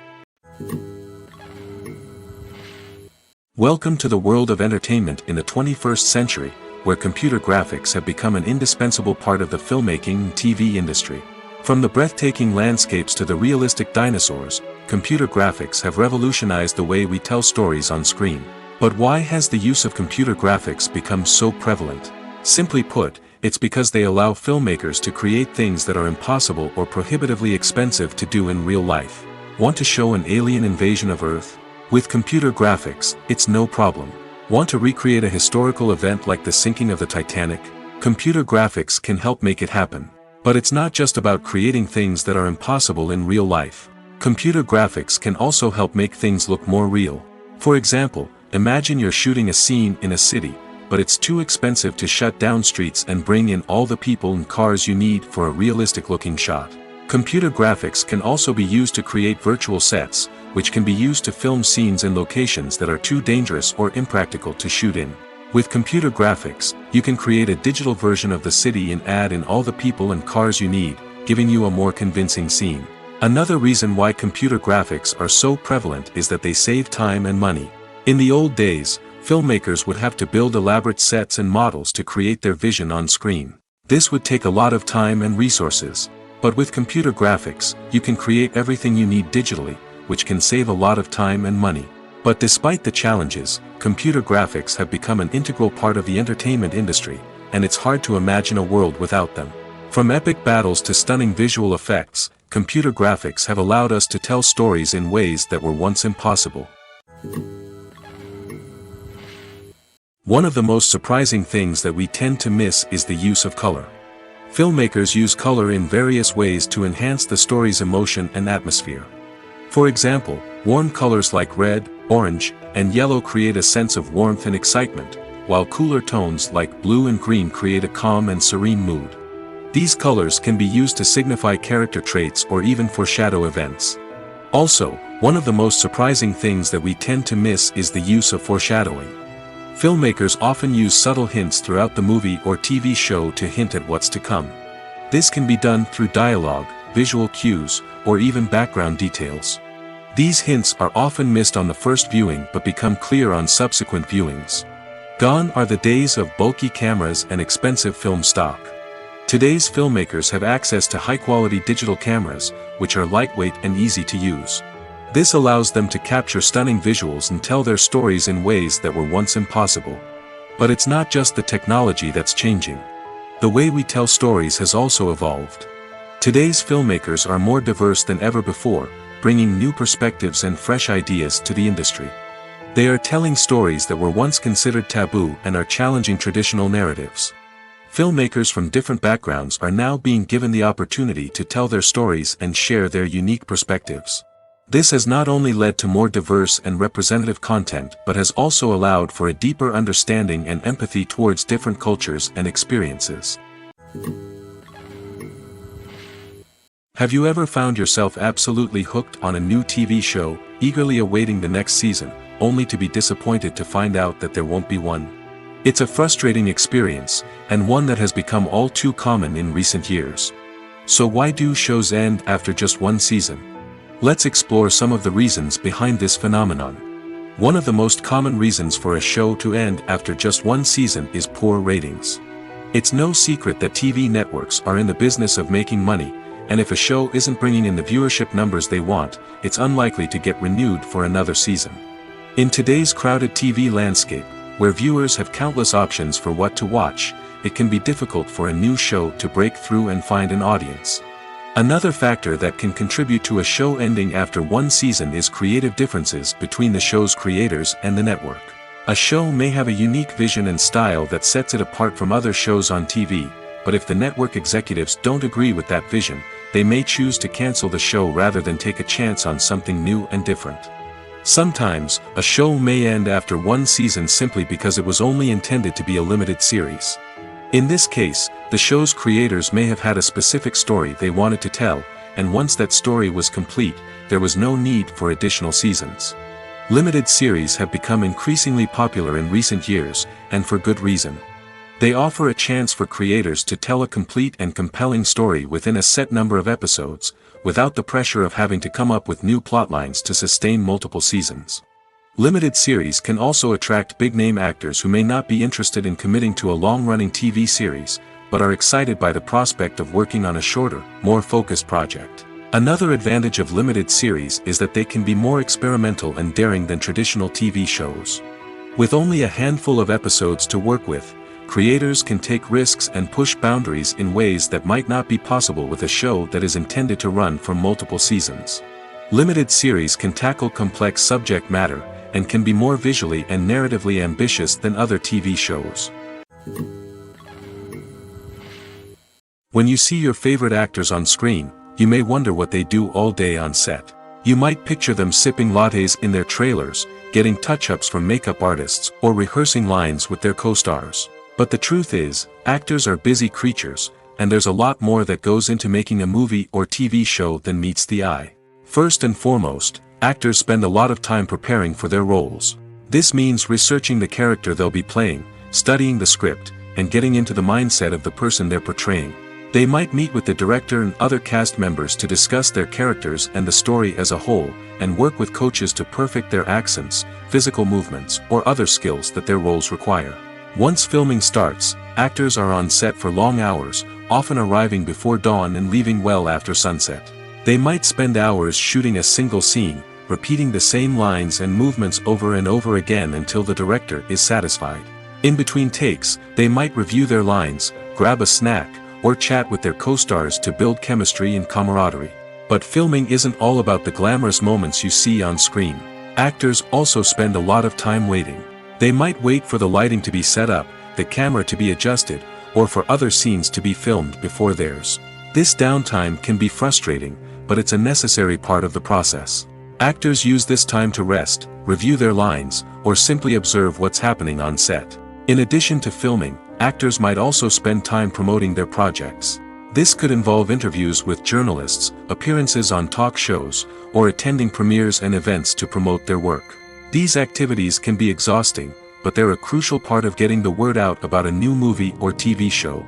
Welcome to the world of entertainment in the 21st century, where computer graphics have become an indispensable part of the filmmaking and TV industry. From the breathtaking landscapes to the realistic dinosaurs, computer graphics have revolutionized the way we tell stories on screen. But why has the use of computer graphics become so prevalent? Simply put, it's because they allow filmmakers to create things that are impossible or prohibitively expensive to do in real life. Want to show an alien invasion of Earth? With computer graphics, it's no problem. Want to recreate a historical event like the sinking of the Titanic? Computer graphics can help make it happen. But it's not just about creating things that are impossible in real life. Computer graphics can also help make things look more real. For example, imagine you're shooting a scene in a city, but it's too expensive to shut down streets and bring in all the people and cars you need for a realistic-looking shot. Computer graphics can also be used to create virtual sets, which can be used to film scenes in locations that are too dangerous or impractical to shoot in. With computer graphics, you can create a digital version of the city and add in all the people and cars you need, giving you a more convincing scene. Another reason why computer graphics are so prevalent is that they save time and money. In the old days, filmmakers would have to build elaborate sets and models to create their vision on screen. This would take a lot of time and resources. But with computer graphics, you can create everything you need digitally, which can save a lot of time and money. But despite the challenges, computer graphics have become an integral part of the entertainment industry, and it's hard to imagine a world without them. From epic battles to stunning visual effects, computer graphics have allowed us to tell stories in ways that were once impossible. One of the most surprising things that we tend to miss is the use of color. Filmmakers use color in various ways to enhance the story's emotion and atmosphere. For example, warm colors like red, orange, and yellow create a sense of warmth and excitement, while cooler tones like blue and green create a calm and serene mood. These colors can be used to signify character traits or even foreshadow events. Also, one of the most surprising things that we tend to miss is the use of foreshadowing. Filmmakers often use subtle hints throughout the movie or TV show to hint at what's to come. This can be done through dialogue, visual cues, or even background details. These hints are often missed on the first viewing but become clear on subsequent viewings. Gone are the days of bulky cameras and expensive film stock. Today's filmmakers have access to high-quality digital cameras, which are lightweight and easy to use. This allows them to capture stunning visuals and tell their stories in ways that were once impossible. But it's not just the technology that's changing. The way we tell stories has also evolved. Today's filmmakers are more diverse than ever before, bringing new perspectives and fresh ideas to the industry. They are telling stories that were once considered taboo and are challenging traditional narratives. Filmmakers from different backgrounds are now being given the opportunity to tell their stories and share their unique perspectives. This has not only led to more diverse and representative content but has also allowed for a deeper understanding and empathy towards different cultures and experiences. Have you ever found yourself absolutely hooked on a new TV show, eagerly awaiting the next season, only to be disappointed to find out that there won't be one? It's a frustrating experience, and one that has become all too common in recent years. So why do shows end after just one season? Let's explore some of the reasons behind this phenomenon. One of the most common reasons for a show to end after just one season is poor ratings. It's no secret that TV networks are in the business of making money, and if a show isn't bringing in the viewership numbers they want, it's unlikely to get renewed for another season. In today's crowded TV landscape, where viewers have countless options for what to watch, it can be difficult for a new show to break through and find an audience. Another factor that can contribute to a show ending after one season is creative differences between the show's creators and the network. A show may have a unique vision and style that sets it apart from other shows on TV, but if the network executives don't agree with that vision, they may choose to cancel the show rather than take a chance on something new and different. Sometimes, a show may end after one season simply because it was only intended to be a limited series. In this case, the show's creators may have had a specific story they wanted to tell, and once that story was complete, there was no need for additional seasons. Limited series have become increasingly popular in recent years, and for good reason. They offer a chance for creators to tell a complete and compelling story within a set number of episodes, without the pressure of having to come up with new plotlines to sustain multiple seasons. Limited series can also attract big-name actors who may not be interested in committing to a long-running TV series, but are excited by the prospect of working on a shorter, more focused project. Another advantage of limited series is that they can be more experimental and daring than traditional TV shows. With only a handful of episodes to work with, creators can take risks and push boundaries in ways that might not be possible with a show that is intended to run for multiple seasons. Limited series can tackle complex subject matter, and can be more visually and narratively ambitious than other TV shows. When you see your favorite actors on screen, you may wonder what they do all day on set. You might picture them sipping lattes in their trailers, getting touch-ups from makeup artists, or rehearsing lines with their co-stars. But the truth is, actors are busy creatures, and there's a lot more that goes into making a movie or TV show than meets the eye. First and foremost, actors spend a lot of time preparing for their roles. This means researching the character they'll be playing, studying the script, and getting into the mindset of the person they're portraying. They might meet with the director and other cast members to discuss their characters and the story as a whole, and work with coaches to perfect their accents, physical movements, or other skills that their roles require. Once filming starts, actors are on set for long hours, often arriving before dawn and leaving well after sunset. They might spend hours shooting a single scene, repeating the same lines and movements over and over again until the director is satisfied. In between takes, they might review their lines, grab a snack, or chat with their co-stars to build chemistry and camaraderie. But filming isn't all about the glamorous moments you see on screen. Actors also spend a lot of time waiting. They might wait for the lighting to be set up, the camera to be adjusted, or for other scenes to be filmed before theirs. This downtime can be frustrating, but it's a necessary part of the process. Actors use this time to rest, review their lines, or simply observe what's happening on set. In addition to filming, actors might also spend time promoting their projects. This could involve interviews with journalists, appearances on talk shows, or attending premieres and events to promote their work. These activities can be exhausting, but they're a crucial part of getting the word out about a new movie or TV show.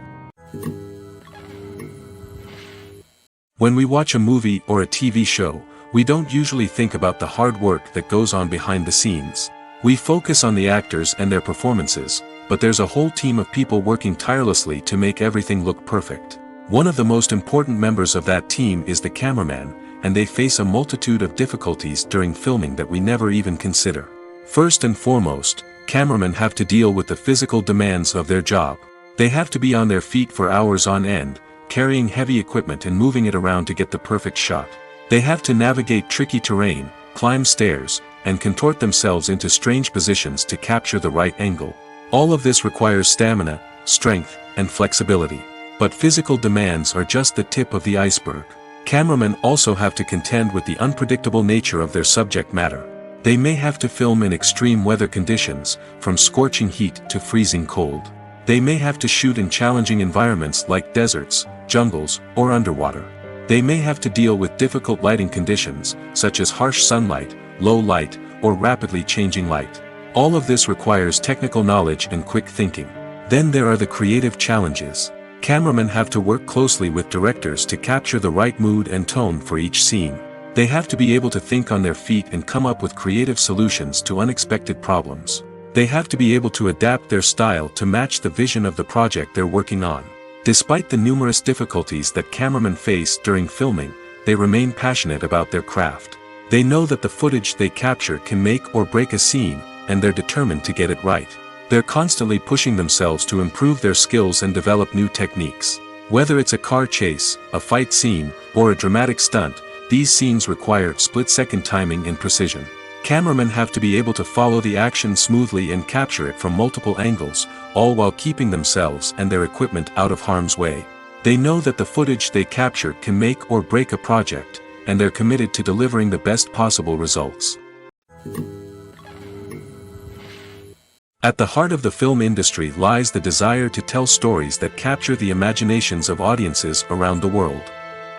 When we watch a movie or a TV show, we don't usually think about the hard work that goes on behind the scenes. We focus on the actors and their performances, but there's a whole team of people working tirelessly to make everything look perfect. One of the most important members of that team is the cameraman, and they face a multitude of difficulties during filming that we never even consider. First and foremost, cameramen have to deal with the physical demands of their job. They have to be on their feet for hours on end, carrying heavy equipment and moving it around to get the perfect shot. They have to navigate tricky terrain, climb stairs, and contort themselves into strange positions to capture the right angle. All of this requires stamina, strength, and flexibility. But physical demands are just the tip of the iceberg. Cameramen also have to contend with the unpredictable nature of their subject matter. They may have to film in extreme weather conditions, from scorching heat to freezing cold. They may have to shoot in challenging environments like deserts, jungles, or underwater. They may have to deal with difficult lighting conditions, such as harsh sunlight, low light, or rapidly changing light. All of this requires technical knowledge and quick thinking. Then there are the creative challenges. Cameramen have to work closely with directors to capture the right mood and tone for each scene. They have to be able to think on their feet and come up with creative solutions to unexpected problems. They have to be able to adapt their style to match the vision of the project they're working on. Despite the numerous difficulties that cameramen face during filming, they remain passionate about their craft. They know that the footage they capture can make or break a scene, and they're determined to get it right. They're constantly pushing themselves to improve their skills and develop new techniques. Whether it's a car chase, a fight scene, or a dramatic stunt, these scenes require split-second timing and precision. Cameramen have to be able to follow the action smoothly and capture it from multiple angles, all while keeping themselves and their equipment out of harm's way. They know that the footage they capture can make or break a project, and they're committed to delivering the best possible results. At the heart of the film industry lies the desire to tell stories that capture the imaginations of audiences around the world.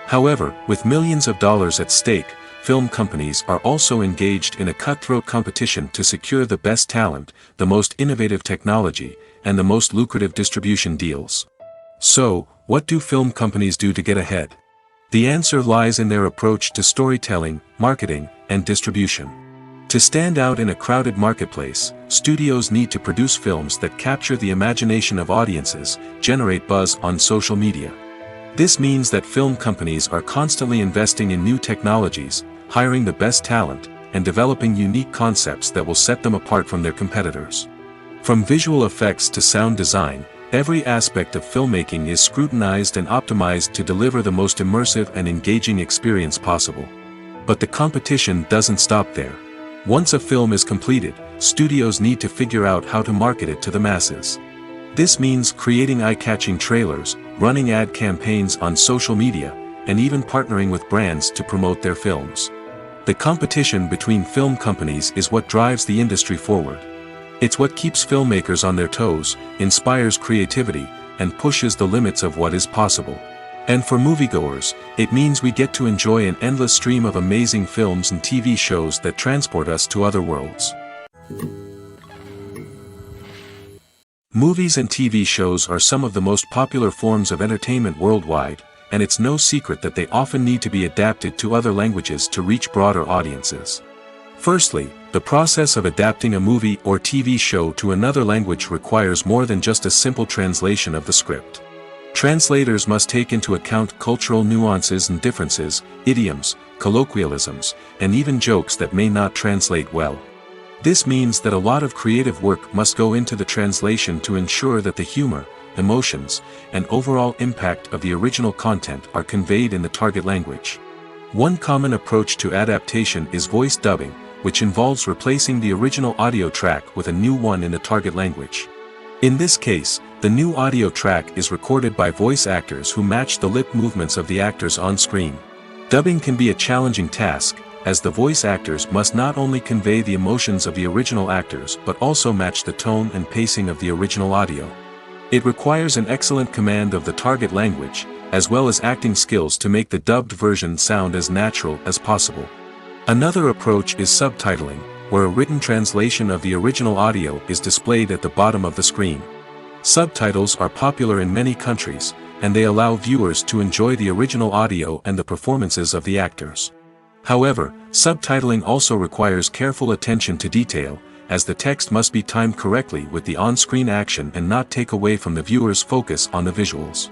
However, with millions of dollars at stake, film companies are also engaged in a cutthroat competition to secure the best talent, the most innovative technology, and the most lucrative distribution deals. So, what do film companies do to get ahead? The answer lies in their approach to storytelling, marketing, and distribution. To stand out in a crowded marketplace, studios need to produce films that capture the imagination of audiences, generate buzz on social media. This means that film companies are constantly investing in new technologies, hiring the best talent, and developing unique concepts that will set them apart from their competitors. From visual effects to sound design, every aspect of filmmaking is scrutinized and optimized to deliver the most immersive and engaging experience possible. But the competition doesn't stop there. Once a film is completed, studios need to figure out how to market it to the masses. This means creating eye-catching trailers, running ad campaigns on social media, and even partnering with brands to promote their films. The competition between film companies is what drives the industry forward. It's what keeps filmmakers on their toes, inspires creativity, and pushes the limits of what is possible. And for moviegoers, it means we get to enjoy an endless stream of amazing films and TV shows that transport us to other worlds. Movies and TV shows are some of the most popular forms of entertainment worldwide, and it's no secret that they often need to be adapted to other languages to reach broader audiences. Firstly, the process of adapting a movie or TV show to another language requires more than just a simple translation of the script. Translators must take into account cultural nuances and differences, idioms, colloquialisms, and even jokes that may not translate well. This means that a lot of creative work must go into the translation to ensure that the humor, emotions, and overall impact of the original content are conveyed in the target language. One common approach to adaptation is voice dubbing, which involves replacing the original audio track with a new one in the target language. In this case, the new audio track is recorded by voice actors who match the lip movements of the actors on screen. Dubbing can be a challenging task, as the voice actors must not only convey the emotions of the original actors but also match the tone and pacing of the original audio. It requires an excellent command of the target language, as well as acting skills to make the dubbed version sound as natural as possible. Another approach is subtitling, where a written translation of the original audio is displayed at the bottom of the screen. Subtitles are popular in many countries, and they allow viewers to enjoy the original audio and the performances of the actors. However, subtitling also requires careful attention to detail, as the text must be timed correctly with the on-screen action and not take away from the viewer's focus on the visuals.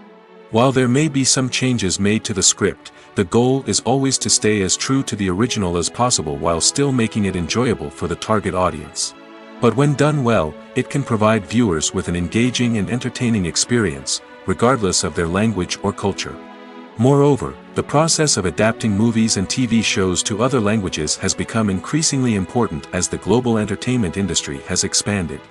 While there may be some changes made to the script, the goal is always to stay as true to the original as possible while still making it enjoyable for the target audience. But when done well, it can provide viewers with an engaging and entertaining experience, regardless of their language or culture. Moreover, the process of adapting movies and TV shows to other languages has become increasingly important as the global entertainment industry has expanded.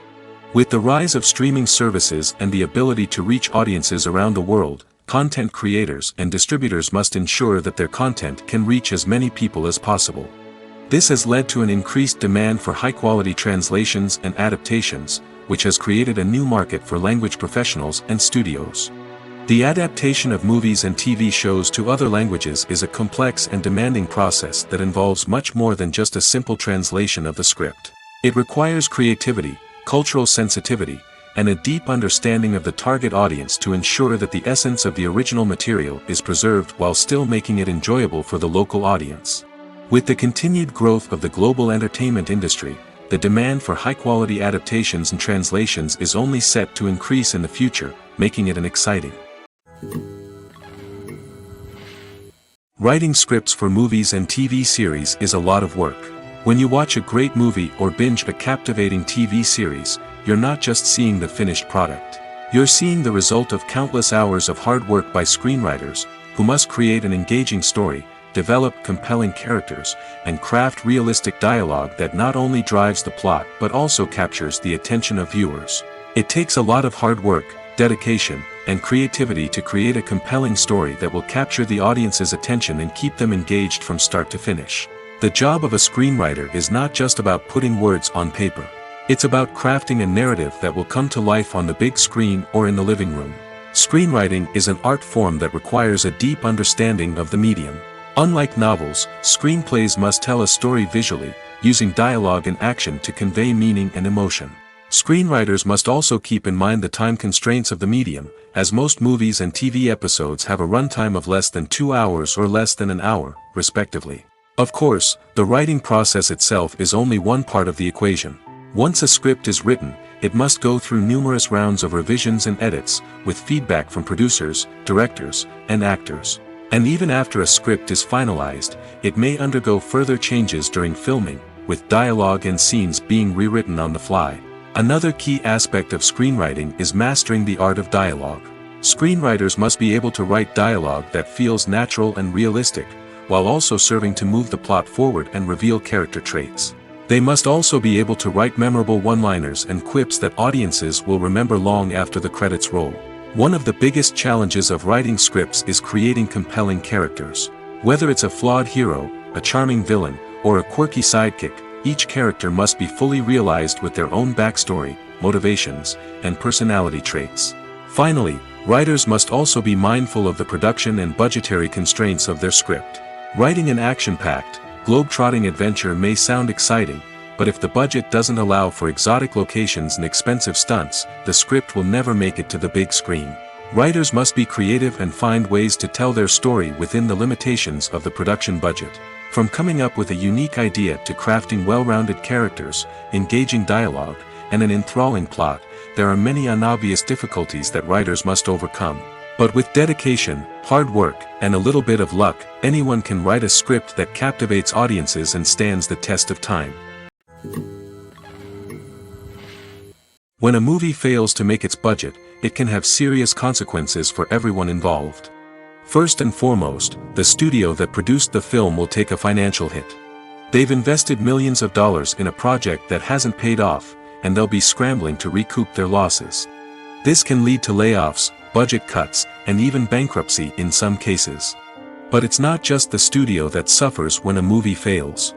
With the rise of streaming services and the ability to reach audiences around the world, content creators and distributors must ensure that their content can reach as many people as possible. This has led to an increased demand for high-quality translations and adaptations, which has created a new market for language professionals and studios. The adaptation of movies and TV shows to other languages is a complex and demanding process that involves much more than just a simple translation of the script. It requires creativity, cultural sensitivity, and a deep understanding of the target audience to ensure that the essence of the original material is preserved while still making it enjoyable for the local audience. With the continued growth of the global entertainment industry, the demand for high-quality adaptations and translations is only set to increase in the future, making it an exciting. Writing scripts for movies and TV series is a lot of work. When you watch a great movie or binge a captivating TV series, you're not just seeing the finished product. You're seeing the result of countless hours of hard work by screenwriters, who must create an engaging story, develop compelling characters, and craft realistic dialogue that not only drives the plot but also captures the attention of viewers. It takes a lot of hard work, dedication, and creativity to create a compelling story that will capture the audience's attention and keep them engaged from start to finish. The job of a screenwriter is not just about putting words on paper. It's about crafting a narrative that will come to life on the big screen or in the living room. Screenwriting is an art form that requires a deep understanding of the medium. Unlike novels, screenplays must tell a story visually, using dialogue and action to convey meaning and emotion. Screenwriters must also keep in mind the time constraints of the medium, as most movies and TV episodes have a runtime of less than 2 hours or less than an hour, respectively. Of course, the writing process itself is only one part of the equation. Once a script is written, it must go through numerous rounds of revisions and edits, with feedback from producers, directors, and actors. And even after a script is finalized, it may undergo further changes during filming, with dialogue and scenes being rewritten on the fly. Another key aspect of screenwriting is mastering the art of dialogue. Screenwriters must be able to write dialogue that feels natural and realistic, while also serving to move the plot forward and reveal character traits. They must also be able to write memorable one-liners and quips that audiences will remember long after the credits roll. One of the biggest challenges of writing scripts is creating compelling characters. Whether it's a flawed hero, a charming villain, or a quirky sidekick, each character must be fully realized with their own backstory, motivations, and personality traits. Finally, writers must also be mindful of the production and budgetary constraints of their script. Writing an action-packed, globe-trotting adventure may sound exciting, but if the budget doesn't allow for exotic locations and expensive stunts, the script will never make it to the big screen. Writers must be creative and find ways to tell their story within the limitations of the production budget. From coming up with a unique idea to crafting well-rounded characters, engaging dialogue, and an enthralling plot, there are many unobvious difficulties that writers must overcome. But with dedication, hard work, and a little bit of luck, anyone can write a script that captivates audiences and stands the test of time. When a movie fails to make its budget, it can have serious consequences for everyone involved. First and foremost, the studio that produced the film will take a financial hit. They've invested millions of dollars in a project that hasn't paid off, and they'll be scrambling to recoup their losses. This can lead to layoffs, budget cuts, and even bankruptcy in some cases. But it's not just the studio that suffers when a movie fails.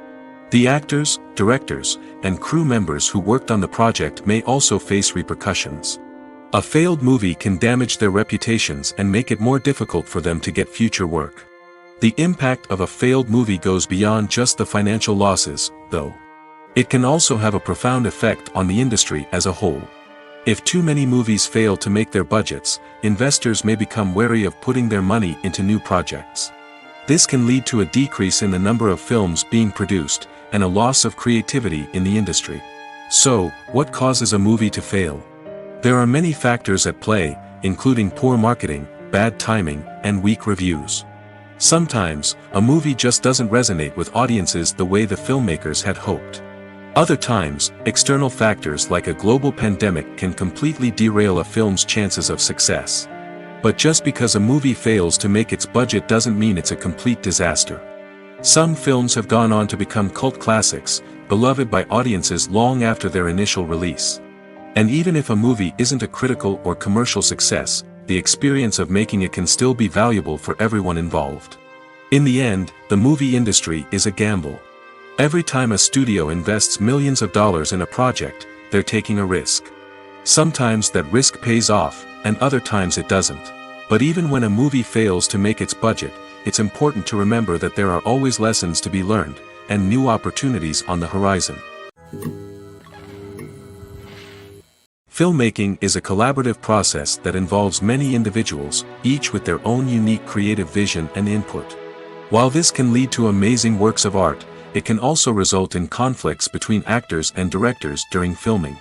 The actors, directors, and crew members who worked on the project may also face repercussions. A failed movie can damage their reputations and make it more difficult for them to get future work. The impact of a failed movie goes beyond just the financial losses, though. It can also have a profound effect on the industry as a whole. If too many movies fail to make their budgets, investors may become wary of putting their money into new projects. This can lead to a decrease in the number of films being produced, and a loss of creativity in the industry. So, what causes a movie to fail? There are many factors at play, including poor marketing, bad timing, and weak reviews. Sometimes, a movie just doesn't resonate with audiences the way the filmmakers had hoped. Other times, external factors like a global pandemic can completely derail a film's chances of success. But just because a movie fails to make its budget doesn't mean it's a complete disaster. Some films have gone on to become cult classics, beloved by audiences long after their initial release. And even if a movie isn't a critical or commercial success, the experience of making it can still be valuable for everyone involved. In the end, the movie industry is a gamble. Every time a studio invests millions of dollars in a project, they're taking a risk. Sometimes that risk pays off, and other times it doesn't. But even when a movie fails to make its budget, it's important to remember that there are always lessons to be learned, and new opportunities on the horizon. Filmmaking is a collaborative process that involves many individuals, each with their own unique creative vision and input. While this can lead to amazing works of art, it can also result in conflicts between actors and directors during filming.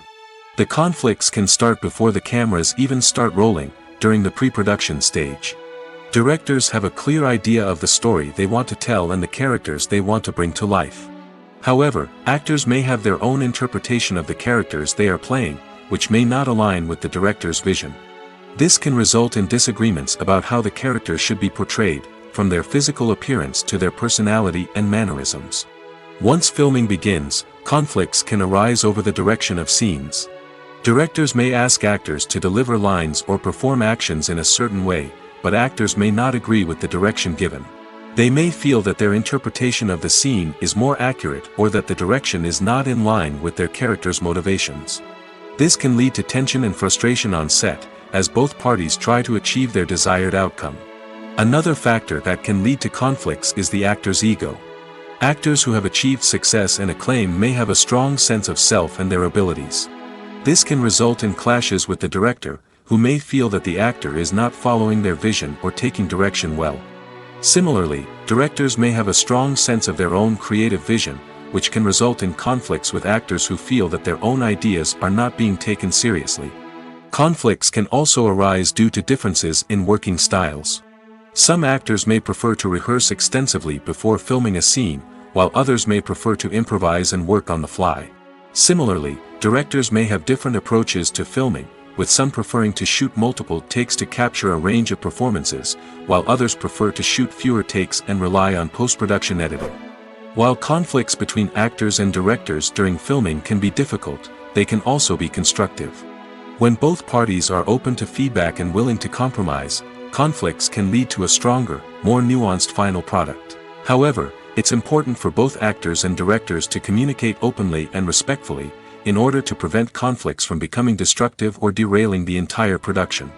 The conflicts can start before the cameras even start rolling, during the pre-production stage. Directors have a clear idea of the story they want to tell and the characters they want to bring to life. However, actors may have their own interpretation of the characters they are playing, which may not align with the director's vision. This can result in disagreements about how the characters should be portrayed, from their physical appearance to their personality and mannerisms. Once filming begins, conflicts can arise over the direction of scenes. Directors may ask actors to deliver lines or perform actions in a certain way, but actors may not agree with the direction given. They may feel that their interpretation of the scene is more accurate or that the direction is not in line with their character's motivations. This can lead to tension and frustration on set, as both parties try to achieve their desired outcome. Another factor that can lead to conflicts is the actor's ego. Actors who have achieved success and acclaim may have a strong sense of self and their abilities. This can result in clashes with the director, who may feel that the actor is not following their vision or taking direction well. Similarly, directors may have a strong sense of their own creative vision, which can result in conflicts with actors who feel that their own ideas are not being taken seriously. Conflicts can also arise due to differences in working styles. Some actors may prefer to rehearse extensively before filming a scene, while others may prefer to improvise and work on the fly. Similarly, directors may have different approaches to filming, with some preferring to shoot multiple takes to capture a range of performances, while others prefer to shoot fewer takes and rely on post-production editing. While conflicts between actors and directors during filming can be difficult, they can also be constructive. When both parties are open to feedback and willing to compromise, conflicts can lead to a stronger, more nuanced final product. However, it's important for both actors and directors to communicate openly and respectfully, in order to prevent conflicts from becoming destructive or derailing the entire production.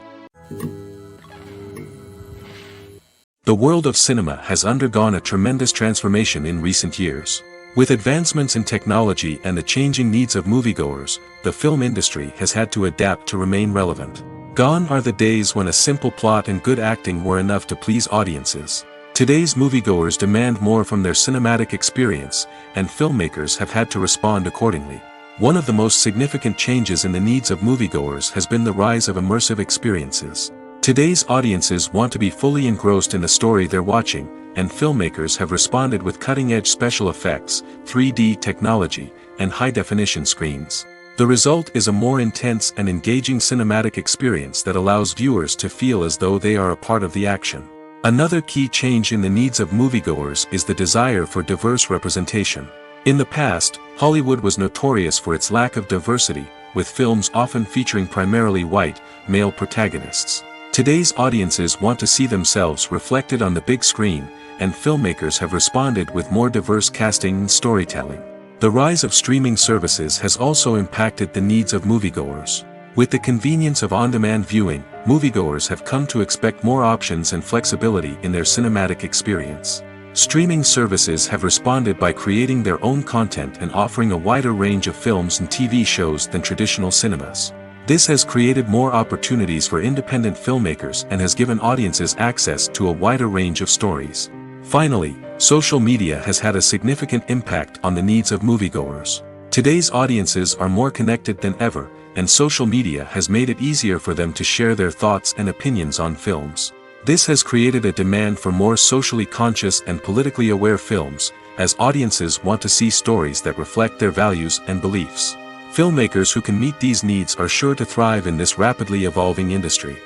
The world of cinema has undergone a tremendous transformation in recent years. With advancements in technology and the changing needs of moviegoers, the film industry has had to adapt to remain relevant. Gone are the days when a simple plot and good acting were enough to please audiences. Today's moviegoers demand more from their cinematic experience, and filmmakers have had to respond accordingly. One of the most significant changes in the needs of moviegoers has been the rise of immersive experiences. Today's audiences want to be fully engrossed in the story they're watching, and filmmakers have responded with cutting-edge special effects, 3D technology, and high-definition screens. The result is a more intense and engaging cinematic experience that allows viewers to feel as though they are a part of the action. Another key change in the needs of moviegoers is the desire for diverse representation. In the past, Hollywood was notorious for its lack of diversity, with films often featuring primarily white, male protagonists. Today's audiences want to see themselves reflected on the big screen, and filmmakers have responded with more diverse casting and storytelling. The rise of streaming services has also impacted the needs of moviegoers. With the convenience of on-demand viewing, moviegoers have come to expect more options and flexibility in their cinematic experience. Streaming services have responded by creating their own content and offering a wider range of films and TV shows than traditional cinemas. This has created more opportunities for independent filmmakers and has given audiences access to a wider range of stories. Finally, social media has had a significant impact on the needs of moviegoers. Today's audiences are more connected than ever, and social media has made it easier for them to share their thoughts and opinions on films. This has created a demand for more socially conscious and politically aware films, as audiences want to see stories that reflect their values and beliefs. Filmmakers who can meet these needs are sure to thrive in this rapidly evolving industry.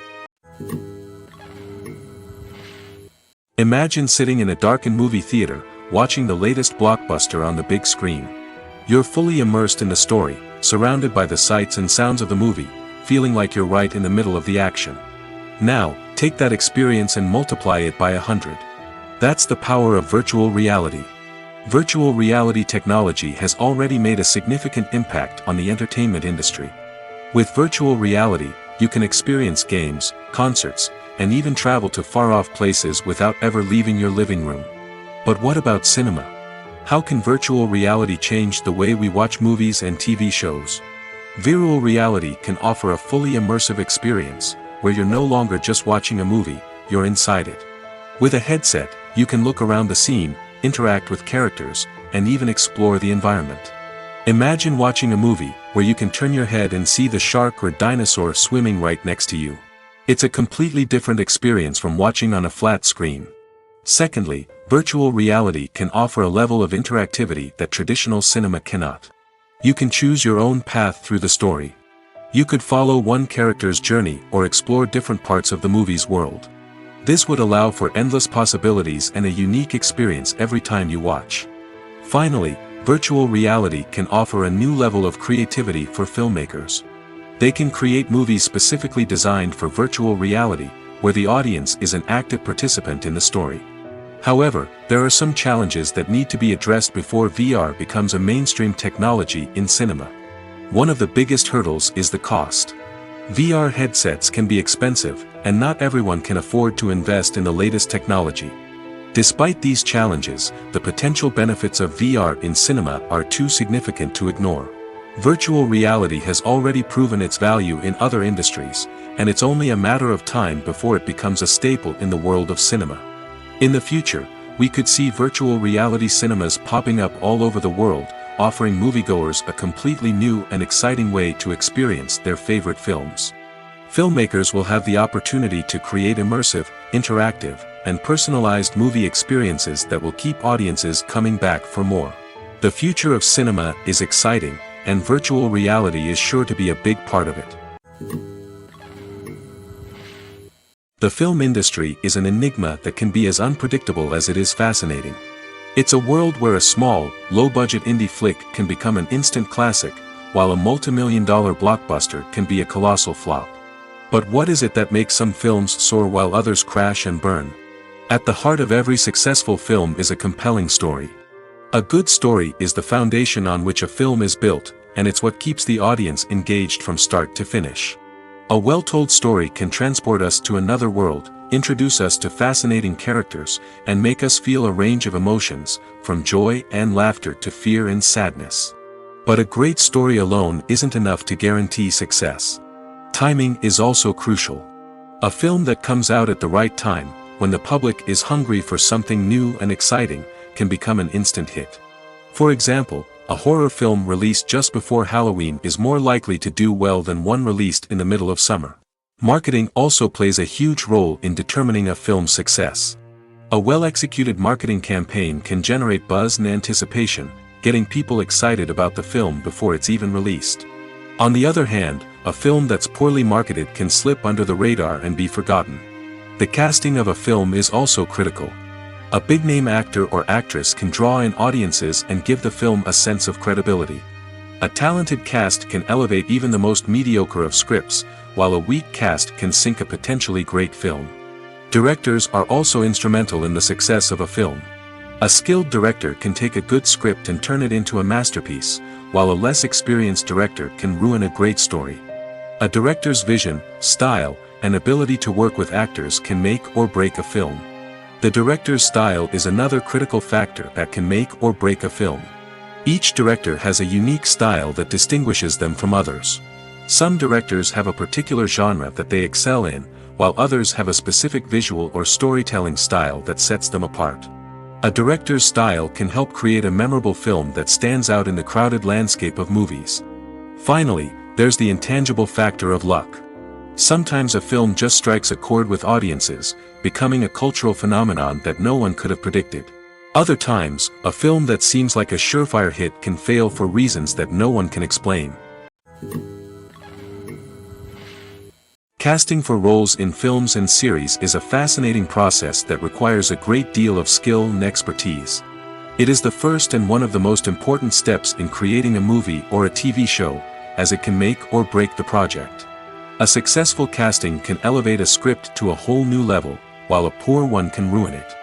Imagine sitting in a darkened movie theater, watching the latest blockbuster on the big screen. You're fully immersed in the story, surrounded by the sights and sounds of the movie, feeling like you're right in the middle of the action. Now, take that experience and multiply it by 100. That's the power of virtual reality. Virtual reality technology has already made a significant impact on the entertainment industry. With virtual reality, you can experience games, concerts, and even travel to far-off places without ever leaving your living room. But what about cinema? How can virtual reality change the way we watch movies and TV shows? Virtual reality can offer a fully immersive experience, where you're no longer just watching a movie, you're inside it. With a headset, you can look around the scene, interact with characters, and even explore the environment. Imagine watching a movie where you can turn your head and see the shark or dinosaur swimming right next to you. It's a completely different experience from watching on a flat screen. Secondly, virtual reality can offer a level of interactivity that traditional cinema cannot. You can choose your own path through the story. You could follow one character's journey or explore different parts of the movie's world. This would allow for endless possibilities and a unique experience every time you watch. Finally, virtual reality can offer a new level of creativity for filmmakers. They can create movies specifically designed for virtual reality, where the audience is an active participant in the story. However, there are some challenges that need to be addressed before VR becomes a mainstream technology in cinema. One of the biggest hurdles is the cost. VR headsets can be expensive, and not everyone can afford to invest in the latest technology. Despite these challenges, the potential benefits of VR in cinema are too significant to ignore. Virtual reality has already proven its value in other industries, and it's only a matter of time before it becomes a staple in the world of cinema. In the future, we could see virtual reality cinemas popping up all over the world, offering moviegoers a completely new and exciting way to experience their favorite films. Filmmakers will have the opportunity to create immersive, interactive, and personalized movie experiences that will keep audiences coming back for more. The future of cinema is exciting, and virtual reality is sure to be a big part of it. The film industry is an enigma that can be as unpredictable as it is fascinating. It's a world where a small, low-budget indie flick can become an instant classic, while a multi-million-dollar blockbuster can be a colossal flop. But what is it that makes some films soar while others crash and burn? At the heart of every successful film is a compelling story. A good story is the foundation on which a film is built, and it's what keeps the audience engaged from start to finish. A well-told story can transport us to another world, introduce us to fascinating characters, and make us feel a range of emotions, from joy and laughter to fear and sadness. But a great story alone isn't enough to guarantee success. Timing is also crucial. A film that comes out at the right time, when the public is hungry for something new and exciting, can become an instant hit. For example, a horror film released just before Halloween is more likely to do well than one released in the middle of summer. Marketing also plays a huge role in determining a film's success. A well-executed marketing campaign can generate buzz and anticipation, getting people excited about the film before it's even released. On the other hand, a film that's poorly marketed can slip under the radar and be forgotten. The casting of a film is also critical. A big-name actor or actress can draw in audiences and give the film a sense of credibility. A talented cast can elevate even the most mediocre of scripts, while a weak cast can sink a potentially great film. Directors are also instrumental in the success of a film. A skilled director can take a good script and turn it into a masterpiece, while a less experienced director can ruin a great story. A director's vision, style, and ability to work with actors can make or break a film. The director's style is another critical factor that can make or break a film. Each director has a unique style that distinguishes them from others. Some directors have a particular genre that they excel in, while others have a specific visual or storytelling style that sets them apart. A director's style can help create a memorable film that stands out in the crowded landscape of movies. Finally, there's the intangible factor of luck. Sometimes a film just strikes a chord with audiences, becoming a cultural phenomenon that no one could have predicted. Other times, a film that seems like a surefire hit can fail for reasons that no one can explain. Casting for roles in films and series is a fascinating process that requires a great deal of skill and expertise. It is the first and one of the most important steps in creating a movie or a TV show, as it can make or break the project. A successful casting can elevate a script to a whole new level, while a poor one can ruin it.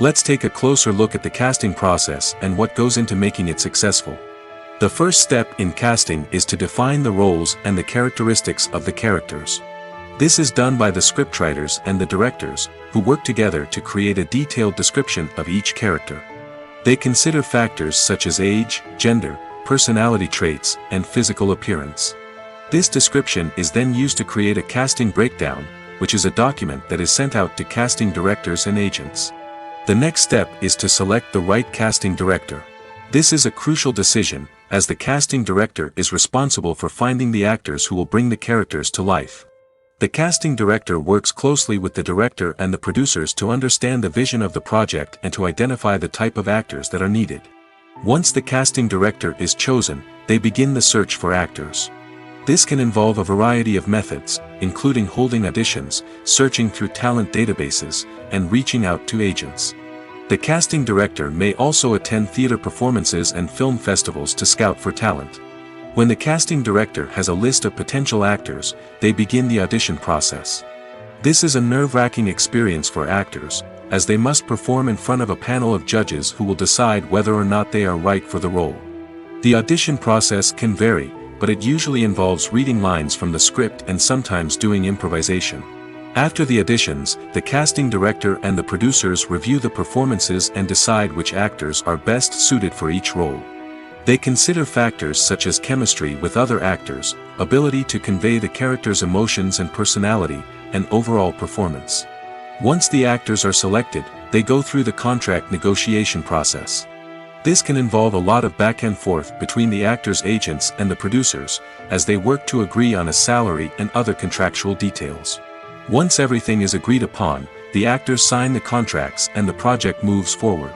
Let's take a closer look at the casting process and what goes into making it successful. The first step in casting is to define the roles and the characteristics of the characters. This is done by the scriptwriters and the directors, who work together to create a detailed description of each character. They consider factors such as age, gender, personality traits, and physical appearance. This description is then used to create a casting breakdown, which is a document that is sent out to casting directors and agents. The next step is to select the right casting director. This is a crucial decision, as the casting director is responsible for finding the actors who will bring the characters to life. The casting director works closely with the director and the producers to understand the vision of the project and to identify the type of actors that are needed. Once the casting director is chosen, they begin the search for actors. This can involve a variety of methods, including holding auditions, searching through talent databases, and reaching out to agents. The casting director may also attend theater performances and film festivals to scout for talent. When the casting director has a list of potential actors, they begin the audition process. This is a nerve-wracking experience for actors, as they must perform in front of a panel of judges who will decide whether or not they are right for the role. The audition process can vary, but it usually involves reading lines from the script and sometimes doing improvisation. After the auditions, the casting director and the producers review the performances and decide which actors are best suited for each role. They consider factors such as chemistry with other actors, ability to convey the character's emotions and personality, and overall performance. Once the actors are selected, they go through the contract negotiation process. This can involve a lot of back and forth between the actors' agents and the producers, as they work to agree on a salary and other contractual details. Once everything is agreed upon, the actors sign the contracts and the project moves forward.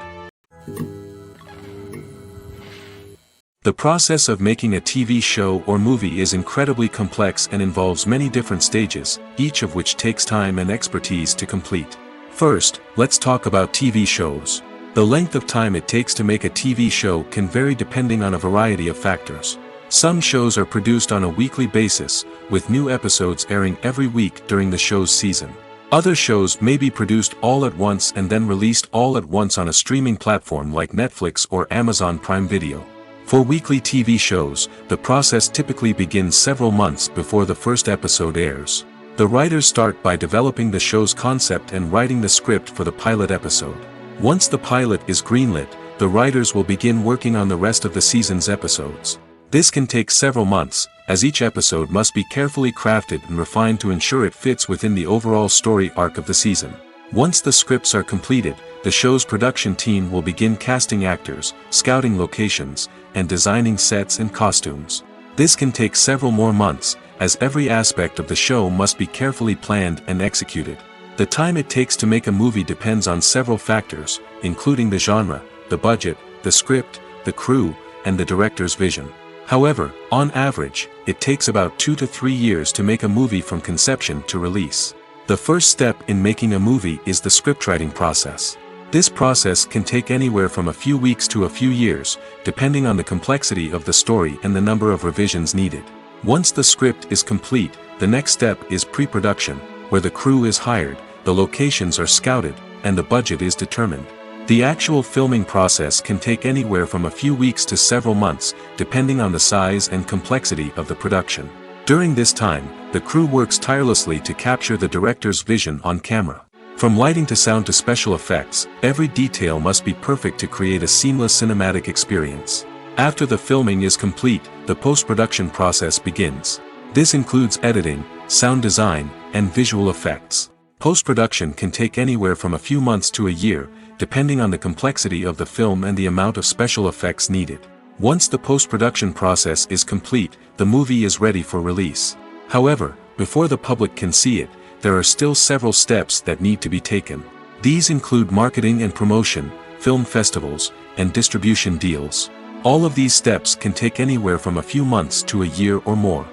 The process of making a TV show or movie is incredibly complex and involves many different stages, each of which takes time and expertise to complete. First, let's talk about TV shows. The length of time it takes to make a TV show can vary depending on a variety of factors. Some shows are produced on a weekly basis, with new episodes airing every week during the show's season. Other shows may be produced all at once and then released all at once on a streaming platform like Netflix or Amazon Prime Video. For weekly TV shows, the process typically begins several months before the first episode airs. The writers start by developing the show's concept and writing the script for the pilot episode. Once the pilot is greenlit, the writers will begin working on the rest of the season's episodes. This can take several months, as each episode must be carefully crafted and refined to ensure it fits within the overall story arc of the season. Once the scripts are completed, the show's production team will begin casting actors, scouting locations, and designing sets and costumes. This can take several more months, as every aspect of the show must be carefully planned and executed. The time it takes to make a movie depends on several factors, including the genre, the budget, the script, the crew, and the director's vision. However, on average, it takes about 2 to 3 years to make a movie from conception to release. The first step in making a movie is the scriptwriting process. This process can take anywhere from a few weeks to a few years, depending on the complexity of the story and the number of revisions needed. Once the script is complete, the next step is pre-production, where the crew is hired, the locations are scouted, and the budget is determined. The actual filming process can take anywhere from a few weeks to several months, depending on the size and complexity of the production. During this time, the crew works tirelessly to capture the director's vision on camera. From lighting to sound to special effects, every detail must be perfect to create a seamless cinematic experience. After the filming is complete, the post-production process begins. This includes editing, sound design, and visual effects. Post-production can take anywhere from a few months to a year, depending on the complexity of the film and the amount of special effects needed. Once the post-production process is complete, the movie is ready for release. However, before the public can see it, there are still several steps that need to be taken. These include marketing and promotion, film festivals, and distribution deals. All of these steps can take anywhere from a few months to a year or more.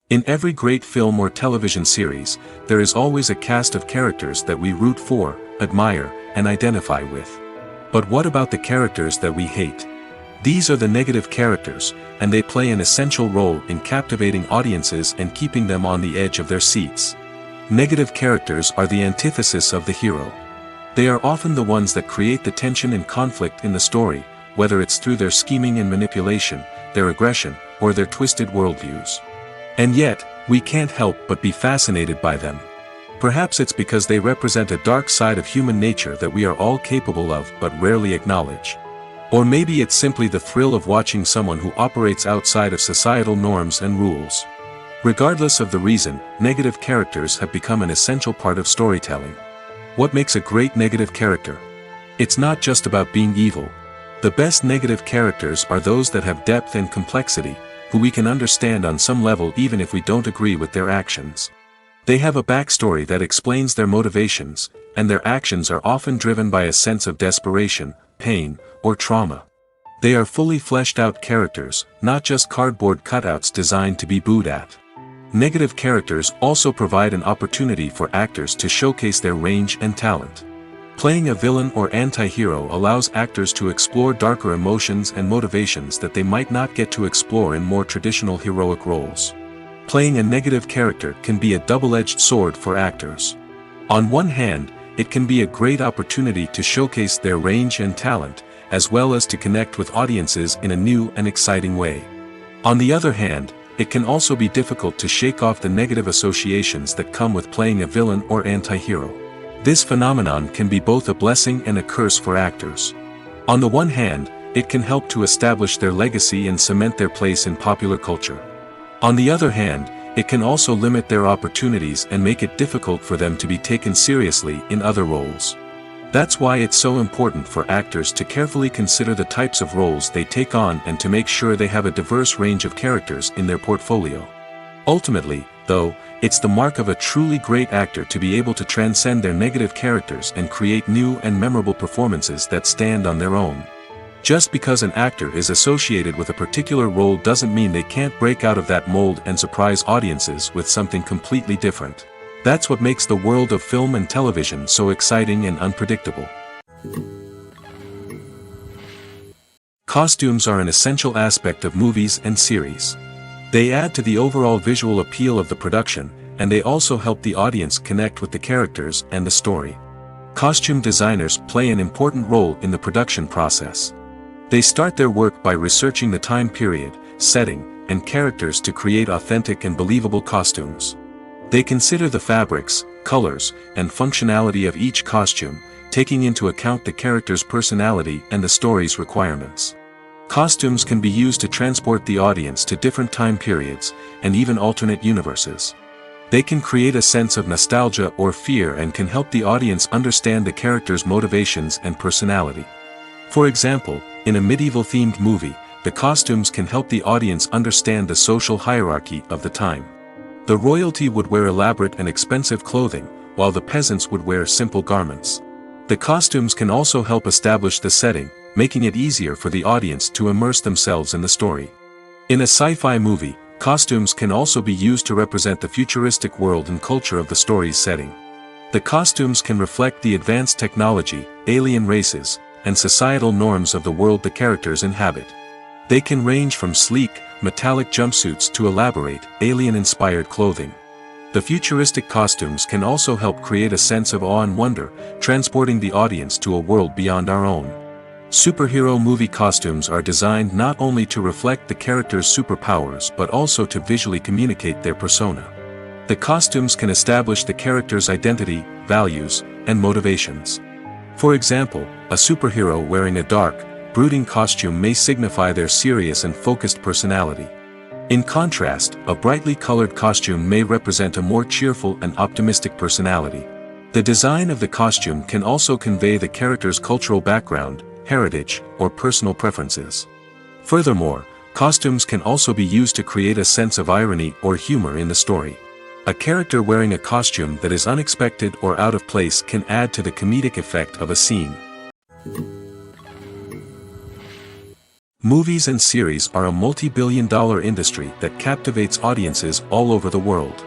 In every great film or television series, there is always a cast of characters that we root for, admire, and identify with. But what about the characters that we hate? These are the negative characters, and they play an essential role in captivating audiences and keeping them on the edge of their seats. Negative characters are the antithesis of the hero. They are often the ones that create the tension and conflict in the story, whether it's through their scheming and manipulation, their aggression, or their twisted worldviews. And yet, we can't help but be fascinated by them. Perhaps it's because they represent a dark side of human nature that we are all capable of but rarely acknowledge. Or maybe it's simply the thrill of watching someone who operates outside of societal norms and rules. Regardless of the reason, negative characters have become an essential part of storytelling. What makes a great negative character? It's not just about being evil. The best negative characters are those that have depth and complexity, who we can understand on some level even if we don't agree with their actions. They have a backstory that explains their motivations, and their actions are often driven by a sense of desperation, pain, or trauma. They are fully fleshed out characters, not just cardboard cutouts designed to be booed at. Negative characters also provide an opportunity for actors to showcase their range and talent. Playing a villain or anti-hero allows actors to explore darker emotions and motivations that they might not get to explore in more traditional heroic roles. Playing a negative character can be a double-edged sword for actors. On one hand, it can be a great opportunity to showcase their range and talent, as well as to connect with audiences in a new and exciting way. On the other hand, it can also be difficult to shake off the negative associations that come with playing a villain or anti-hero. This phenomenon can be both a blessing and a curse for actors. On the one hand, it can help to establish their legacy and cement their place in popular culture. On the other hand, it can also limit their opportunities and make it difficult for them to be taken seriously in other roles. That's why it's so important for actors to carefully consider the types of roles they take on and to make sure they have a diverse range of characters in their portfolio. Ultimately, though, it's the mark of a truly great actor to be able to transcend their negative characters and create new and memorable performances that stand on their own. Just because an actor is associated with a particular role doesn't mean they can't break out of that mold and surprise audiences with something completely different. That's what makes the world of film and television so exciting and unpredictable. Costumes are an essential aspect of movies and series. They add to the overall visual appeal of the production, and they also help the audience connect with the characters and the story. Costume designers play an important role in the production process. They start their work by researching the time period, setting, and characters to create authentic and believable costumes. They consider the fabrics, colors, and functionality of each costume, taking into account the character's personality and the story's requirements. Costumes can be used to transport the audience to different time periods, and even alternate universes. They can create a sense of nostalgia or fear and can help the audience understand the character's motivations and personality. For example, in a medieval-themed movie, the costumes can help the audience understand the social hierarchy of the time. The royalty would wear elaborate and expensive clothing, while the peasants would wear simple garments. The costumes can also help establish the setting, making it easier for the audience to immerse themselves in the story. In a sci-fi movie, costumes can also be used to represent the futuristic world and culture of the story's setting. The costumes can reflect the advanced technology, alien races, and societal norms of the world the characters inhabit. They can range from sleek, metallic jumpsuits to elaborate, alien-inspired clothing. The futuristic costumes can also help create a sense of awe and wonder, transporting the audience to a world beyond our own. Superhero movie costumes are designed not only to reflect the character's superpowers but also to visually communicate their persona. The costumes can establish the character's identity, values, and motivations. For example, a superhero wearing a dark, brooding costume may signify their serious and focused personality. In contrast, a brightly colored costume may represent a more cheerful and optimistic personality. The design of the costume can also convey the character's cultural background, heritage, or personal preferences. Furthermore, costumes can also be used to create a sense of irony or humor in the story. A character wearing a costume that is unexpected or out of place can add to the comedic effect of a scene. Movies and series are a multi-billion-dollar industry that captivates audiences all over the world.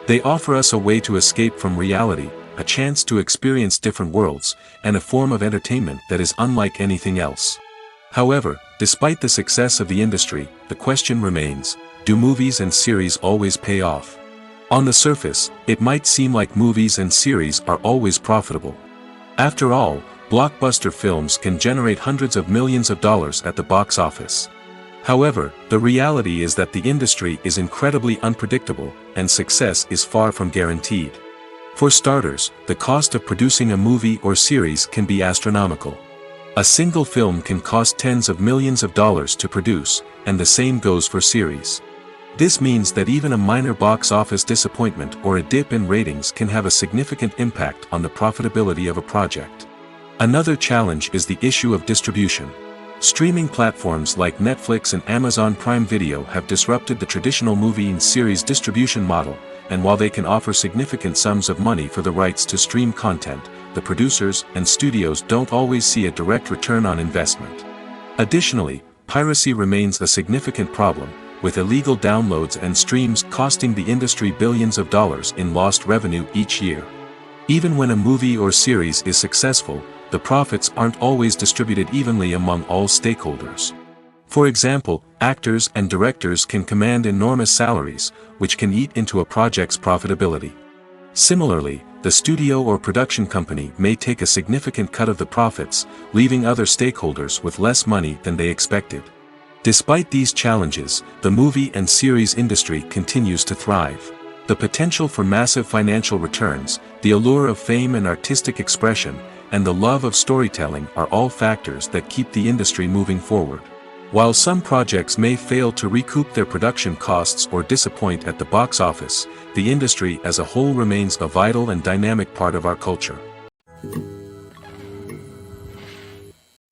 They offer us a way to escape from reality, a chance to experience different worlds, and a form of entertainment that is unlike anything else. However, despite the success of the industry, the question remains, do movies and series always pay off? On the surface, it might seem like movies and series are always profitable. After all, blockbuster films can generate hundreds of millions of dollars at the box office. However, the reality is that the industry is incredibly unpredictable, and success is far from guaranteed. For starters, the cost of producing a movie or series can be astronomical. A single film can cost tens of millions of dollars to produce, and the same goes for series. This means that even a minor box office disappointment or a dip in ratings can have a significant impact on the profitability of a project. Another challenge is the issue of distribution. Streaming platforms like Netflix and Amazon Prime Video have disrupted the traditional movie and series distribution model, and while they can offer significant sums of money for the rights to stream content, the producers and studios don't always see a direct return on investment. Additionally, piracy remains a significant problem, with illegal downloads and streams costing the industry billions of dollars in lost revenue each year. Even when a movie or series is successful, the profits aren't always distributed evenly among all stakeholders. For example, actors and directors can command enormous salaries, which can eat into a project's profitability. Similarly, the studio or production company may take a significant cut of the profits, leaving other stakeholders with less money than they expected. Despite these challenges, the movie and series industry continues to thrive. The potential for massive financial returns, the allure of fame and artistic expression, and the love of storytelling are all factors that keep the industry moving forward. While some projects may fail to recoup their production costs or disappoint at the box office, the industry as a whole remains a vital and dynamic part of our culture.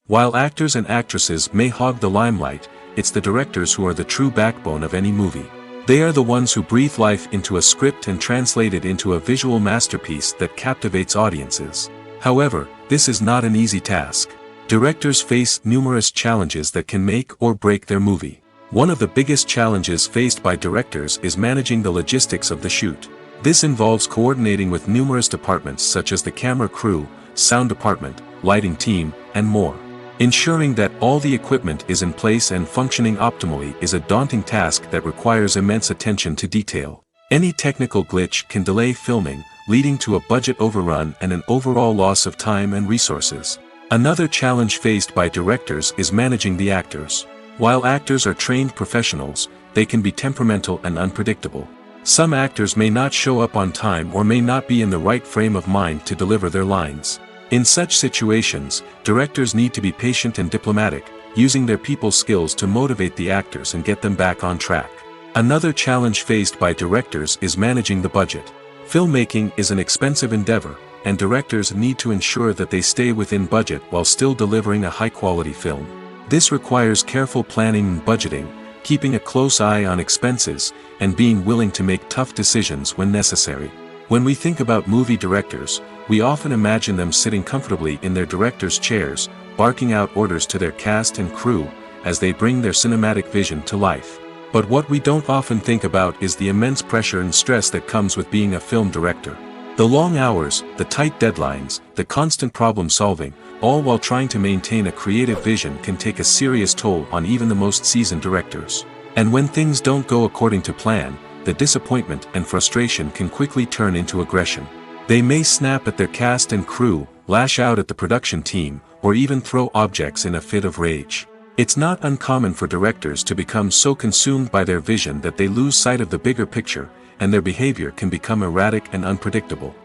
While actors and actresses may hog the limelight, it's the directors who are the true backbone of any movie. They are the ones who breathe life into a script and translate it into a visual masterpiece that captivates audiences. However, this is not an easy task. Directors face numerous challenges that can make or break their movie. One of the biggest challenges faced by directors is managing the logistics of the shoot. This involves coordinating with numerous departments such as the camera crew, sound department, lighting team, and more. Ensuring that all the equipment is in place and functioning optimally is a daunting task that requires immense attention to detail. Any technical glitch can delay filming, leading to a budget overrun and an overall loss of time and resources. Another challenge faced by directors is managing the actors. While actors are trained professionals, they can be temperamental and unpredictable. Some actors may not show up on time or may not be in the right frame of mind to deliver their lines. In such situations, directors need to be patient and diplomatic, using their people skills to motivate the actors and get them back on track. Another challenge faced by directors is managing the budget. Filmmaking is an expensive endeavor, and directors need to ensure that they stay within budget while still delivering a high-quality film. This requires careful planning and budgeting, keeping a close eye on expenses, and being willing to make tough decisions when necessary. When we think about movie directors, we often imagine them sitting comfortably in their director's chairs, barking out orders to their cast and crew, as they bring their cinematic vision to life. But what we don't often think about is the immense pressure and stress that comes with being a film director. The long hours, the tight deadlines, the constant problem solving, all while trying to maintain a creative vision can take a serious toll on even the most seasoned directors. And when things don't go according to plan, the disappointment and frustration can quickly turn into aggression. They may snap at their cast and crew, lash out at the production team, or even throw objects in a fit of rage. It's not uncommon for directors to become so consumed by their vision that they lose sight of the bigger picture, and their behavior can become erratic and unpredictable.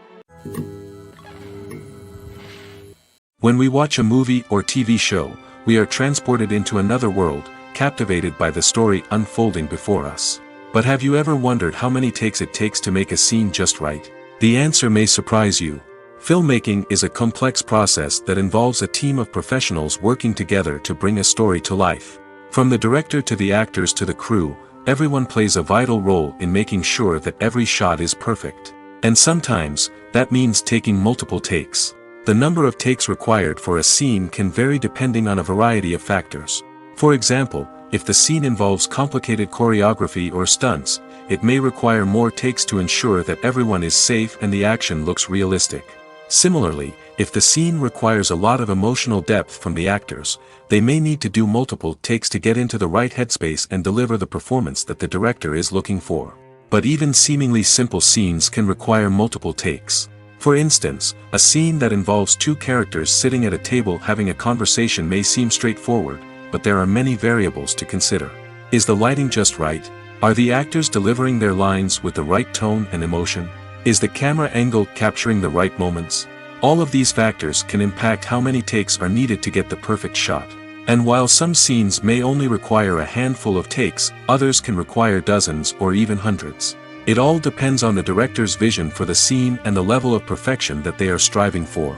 When we watch a movie or TV show, we are transported into another world, captivated by the story unfolding before us. But have you ever wondered how many takes it takes to make a scene just right? The answer may surprise you. Filmmaking is a complex process that involves a team of professionals working together to bring a story to life. From the director to the actors to the crew, everyone plays a vital role in making sure that every shot is perfect. And sometimes, that means taking multiple takes. The number of takes required for a scene can vary depending on a variety of factors. For example, if the scene involves complicated choreography or stunts, it may require more takes to ensure that everyone is safe and the action looks realistic. Similarly, if the scene requires a lot of emotional depth from the actors, they may need to do multiple takes to get into the right headspace and deliver the performance that the director is looking for. But even seemingly simple scenes can require multiple takes. For instance, a scene that involves two characters sitting at a table having a conversation may seem straightforward, but there are many variables to consider. Is the lighting just right? Are the actors delivering their lines with the right tone and emotion? Is the camera angle capturing the right moments? All of these factors can impact how many takes are needed to get the perfect shot. And while some scenes may only require a handful of takes, others can require dozens or even hundreds. It all depends on the director's vision for the scene and the level of perfection that they are striving for.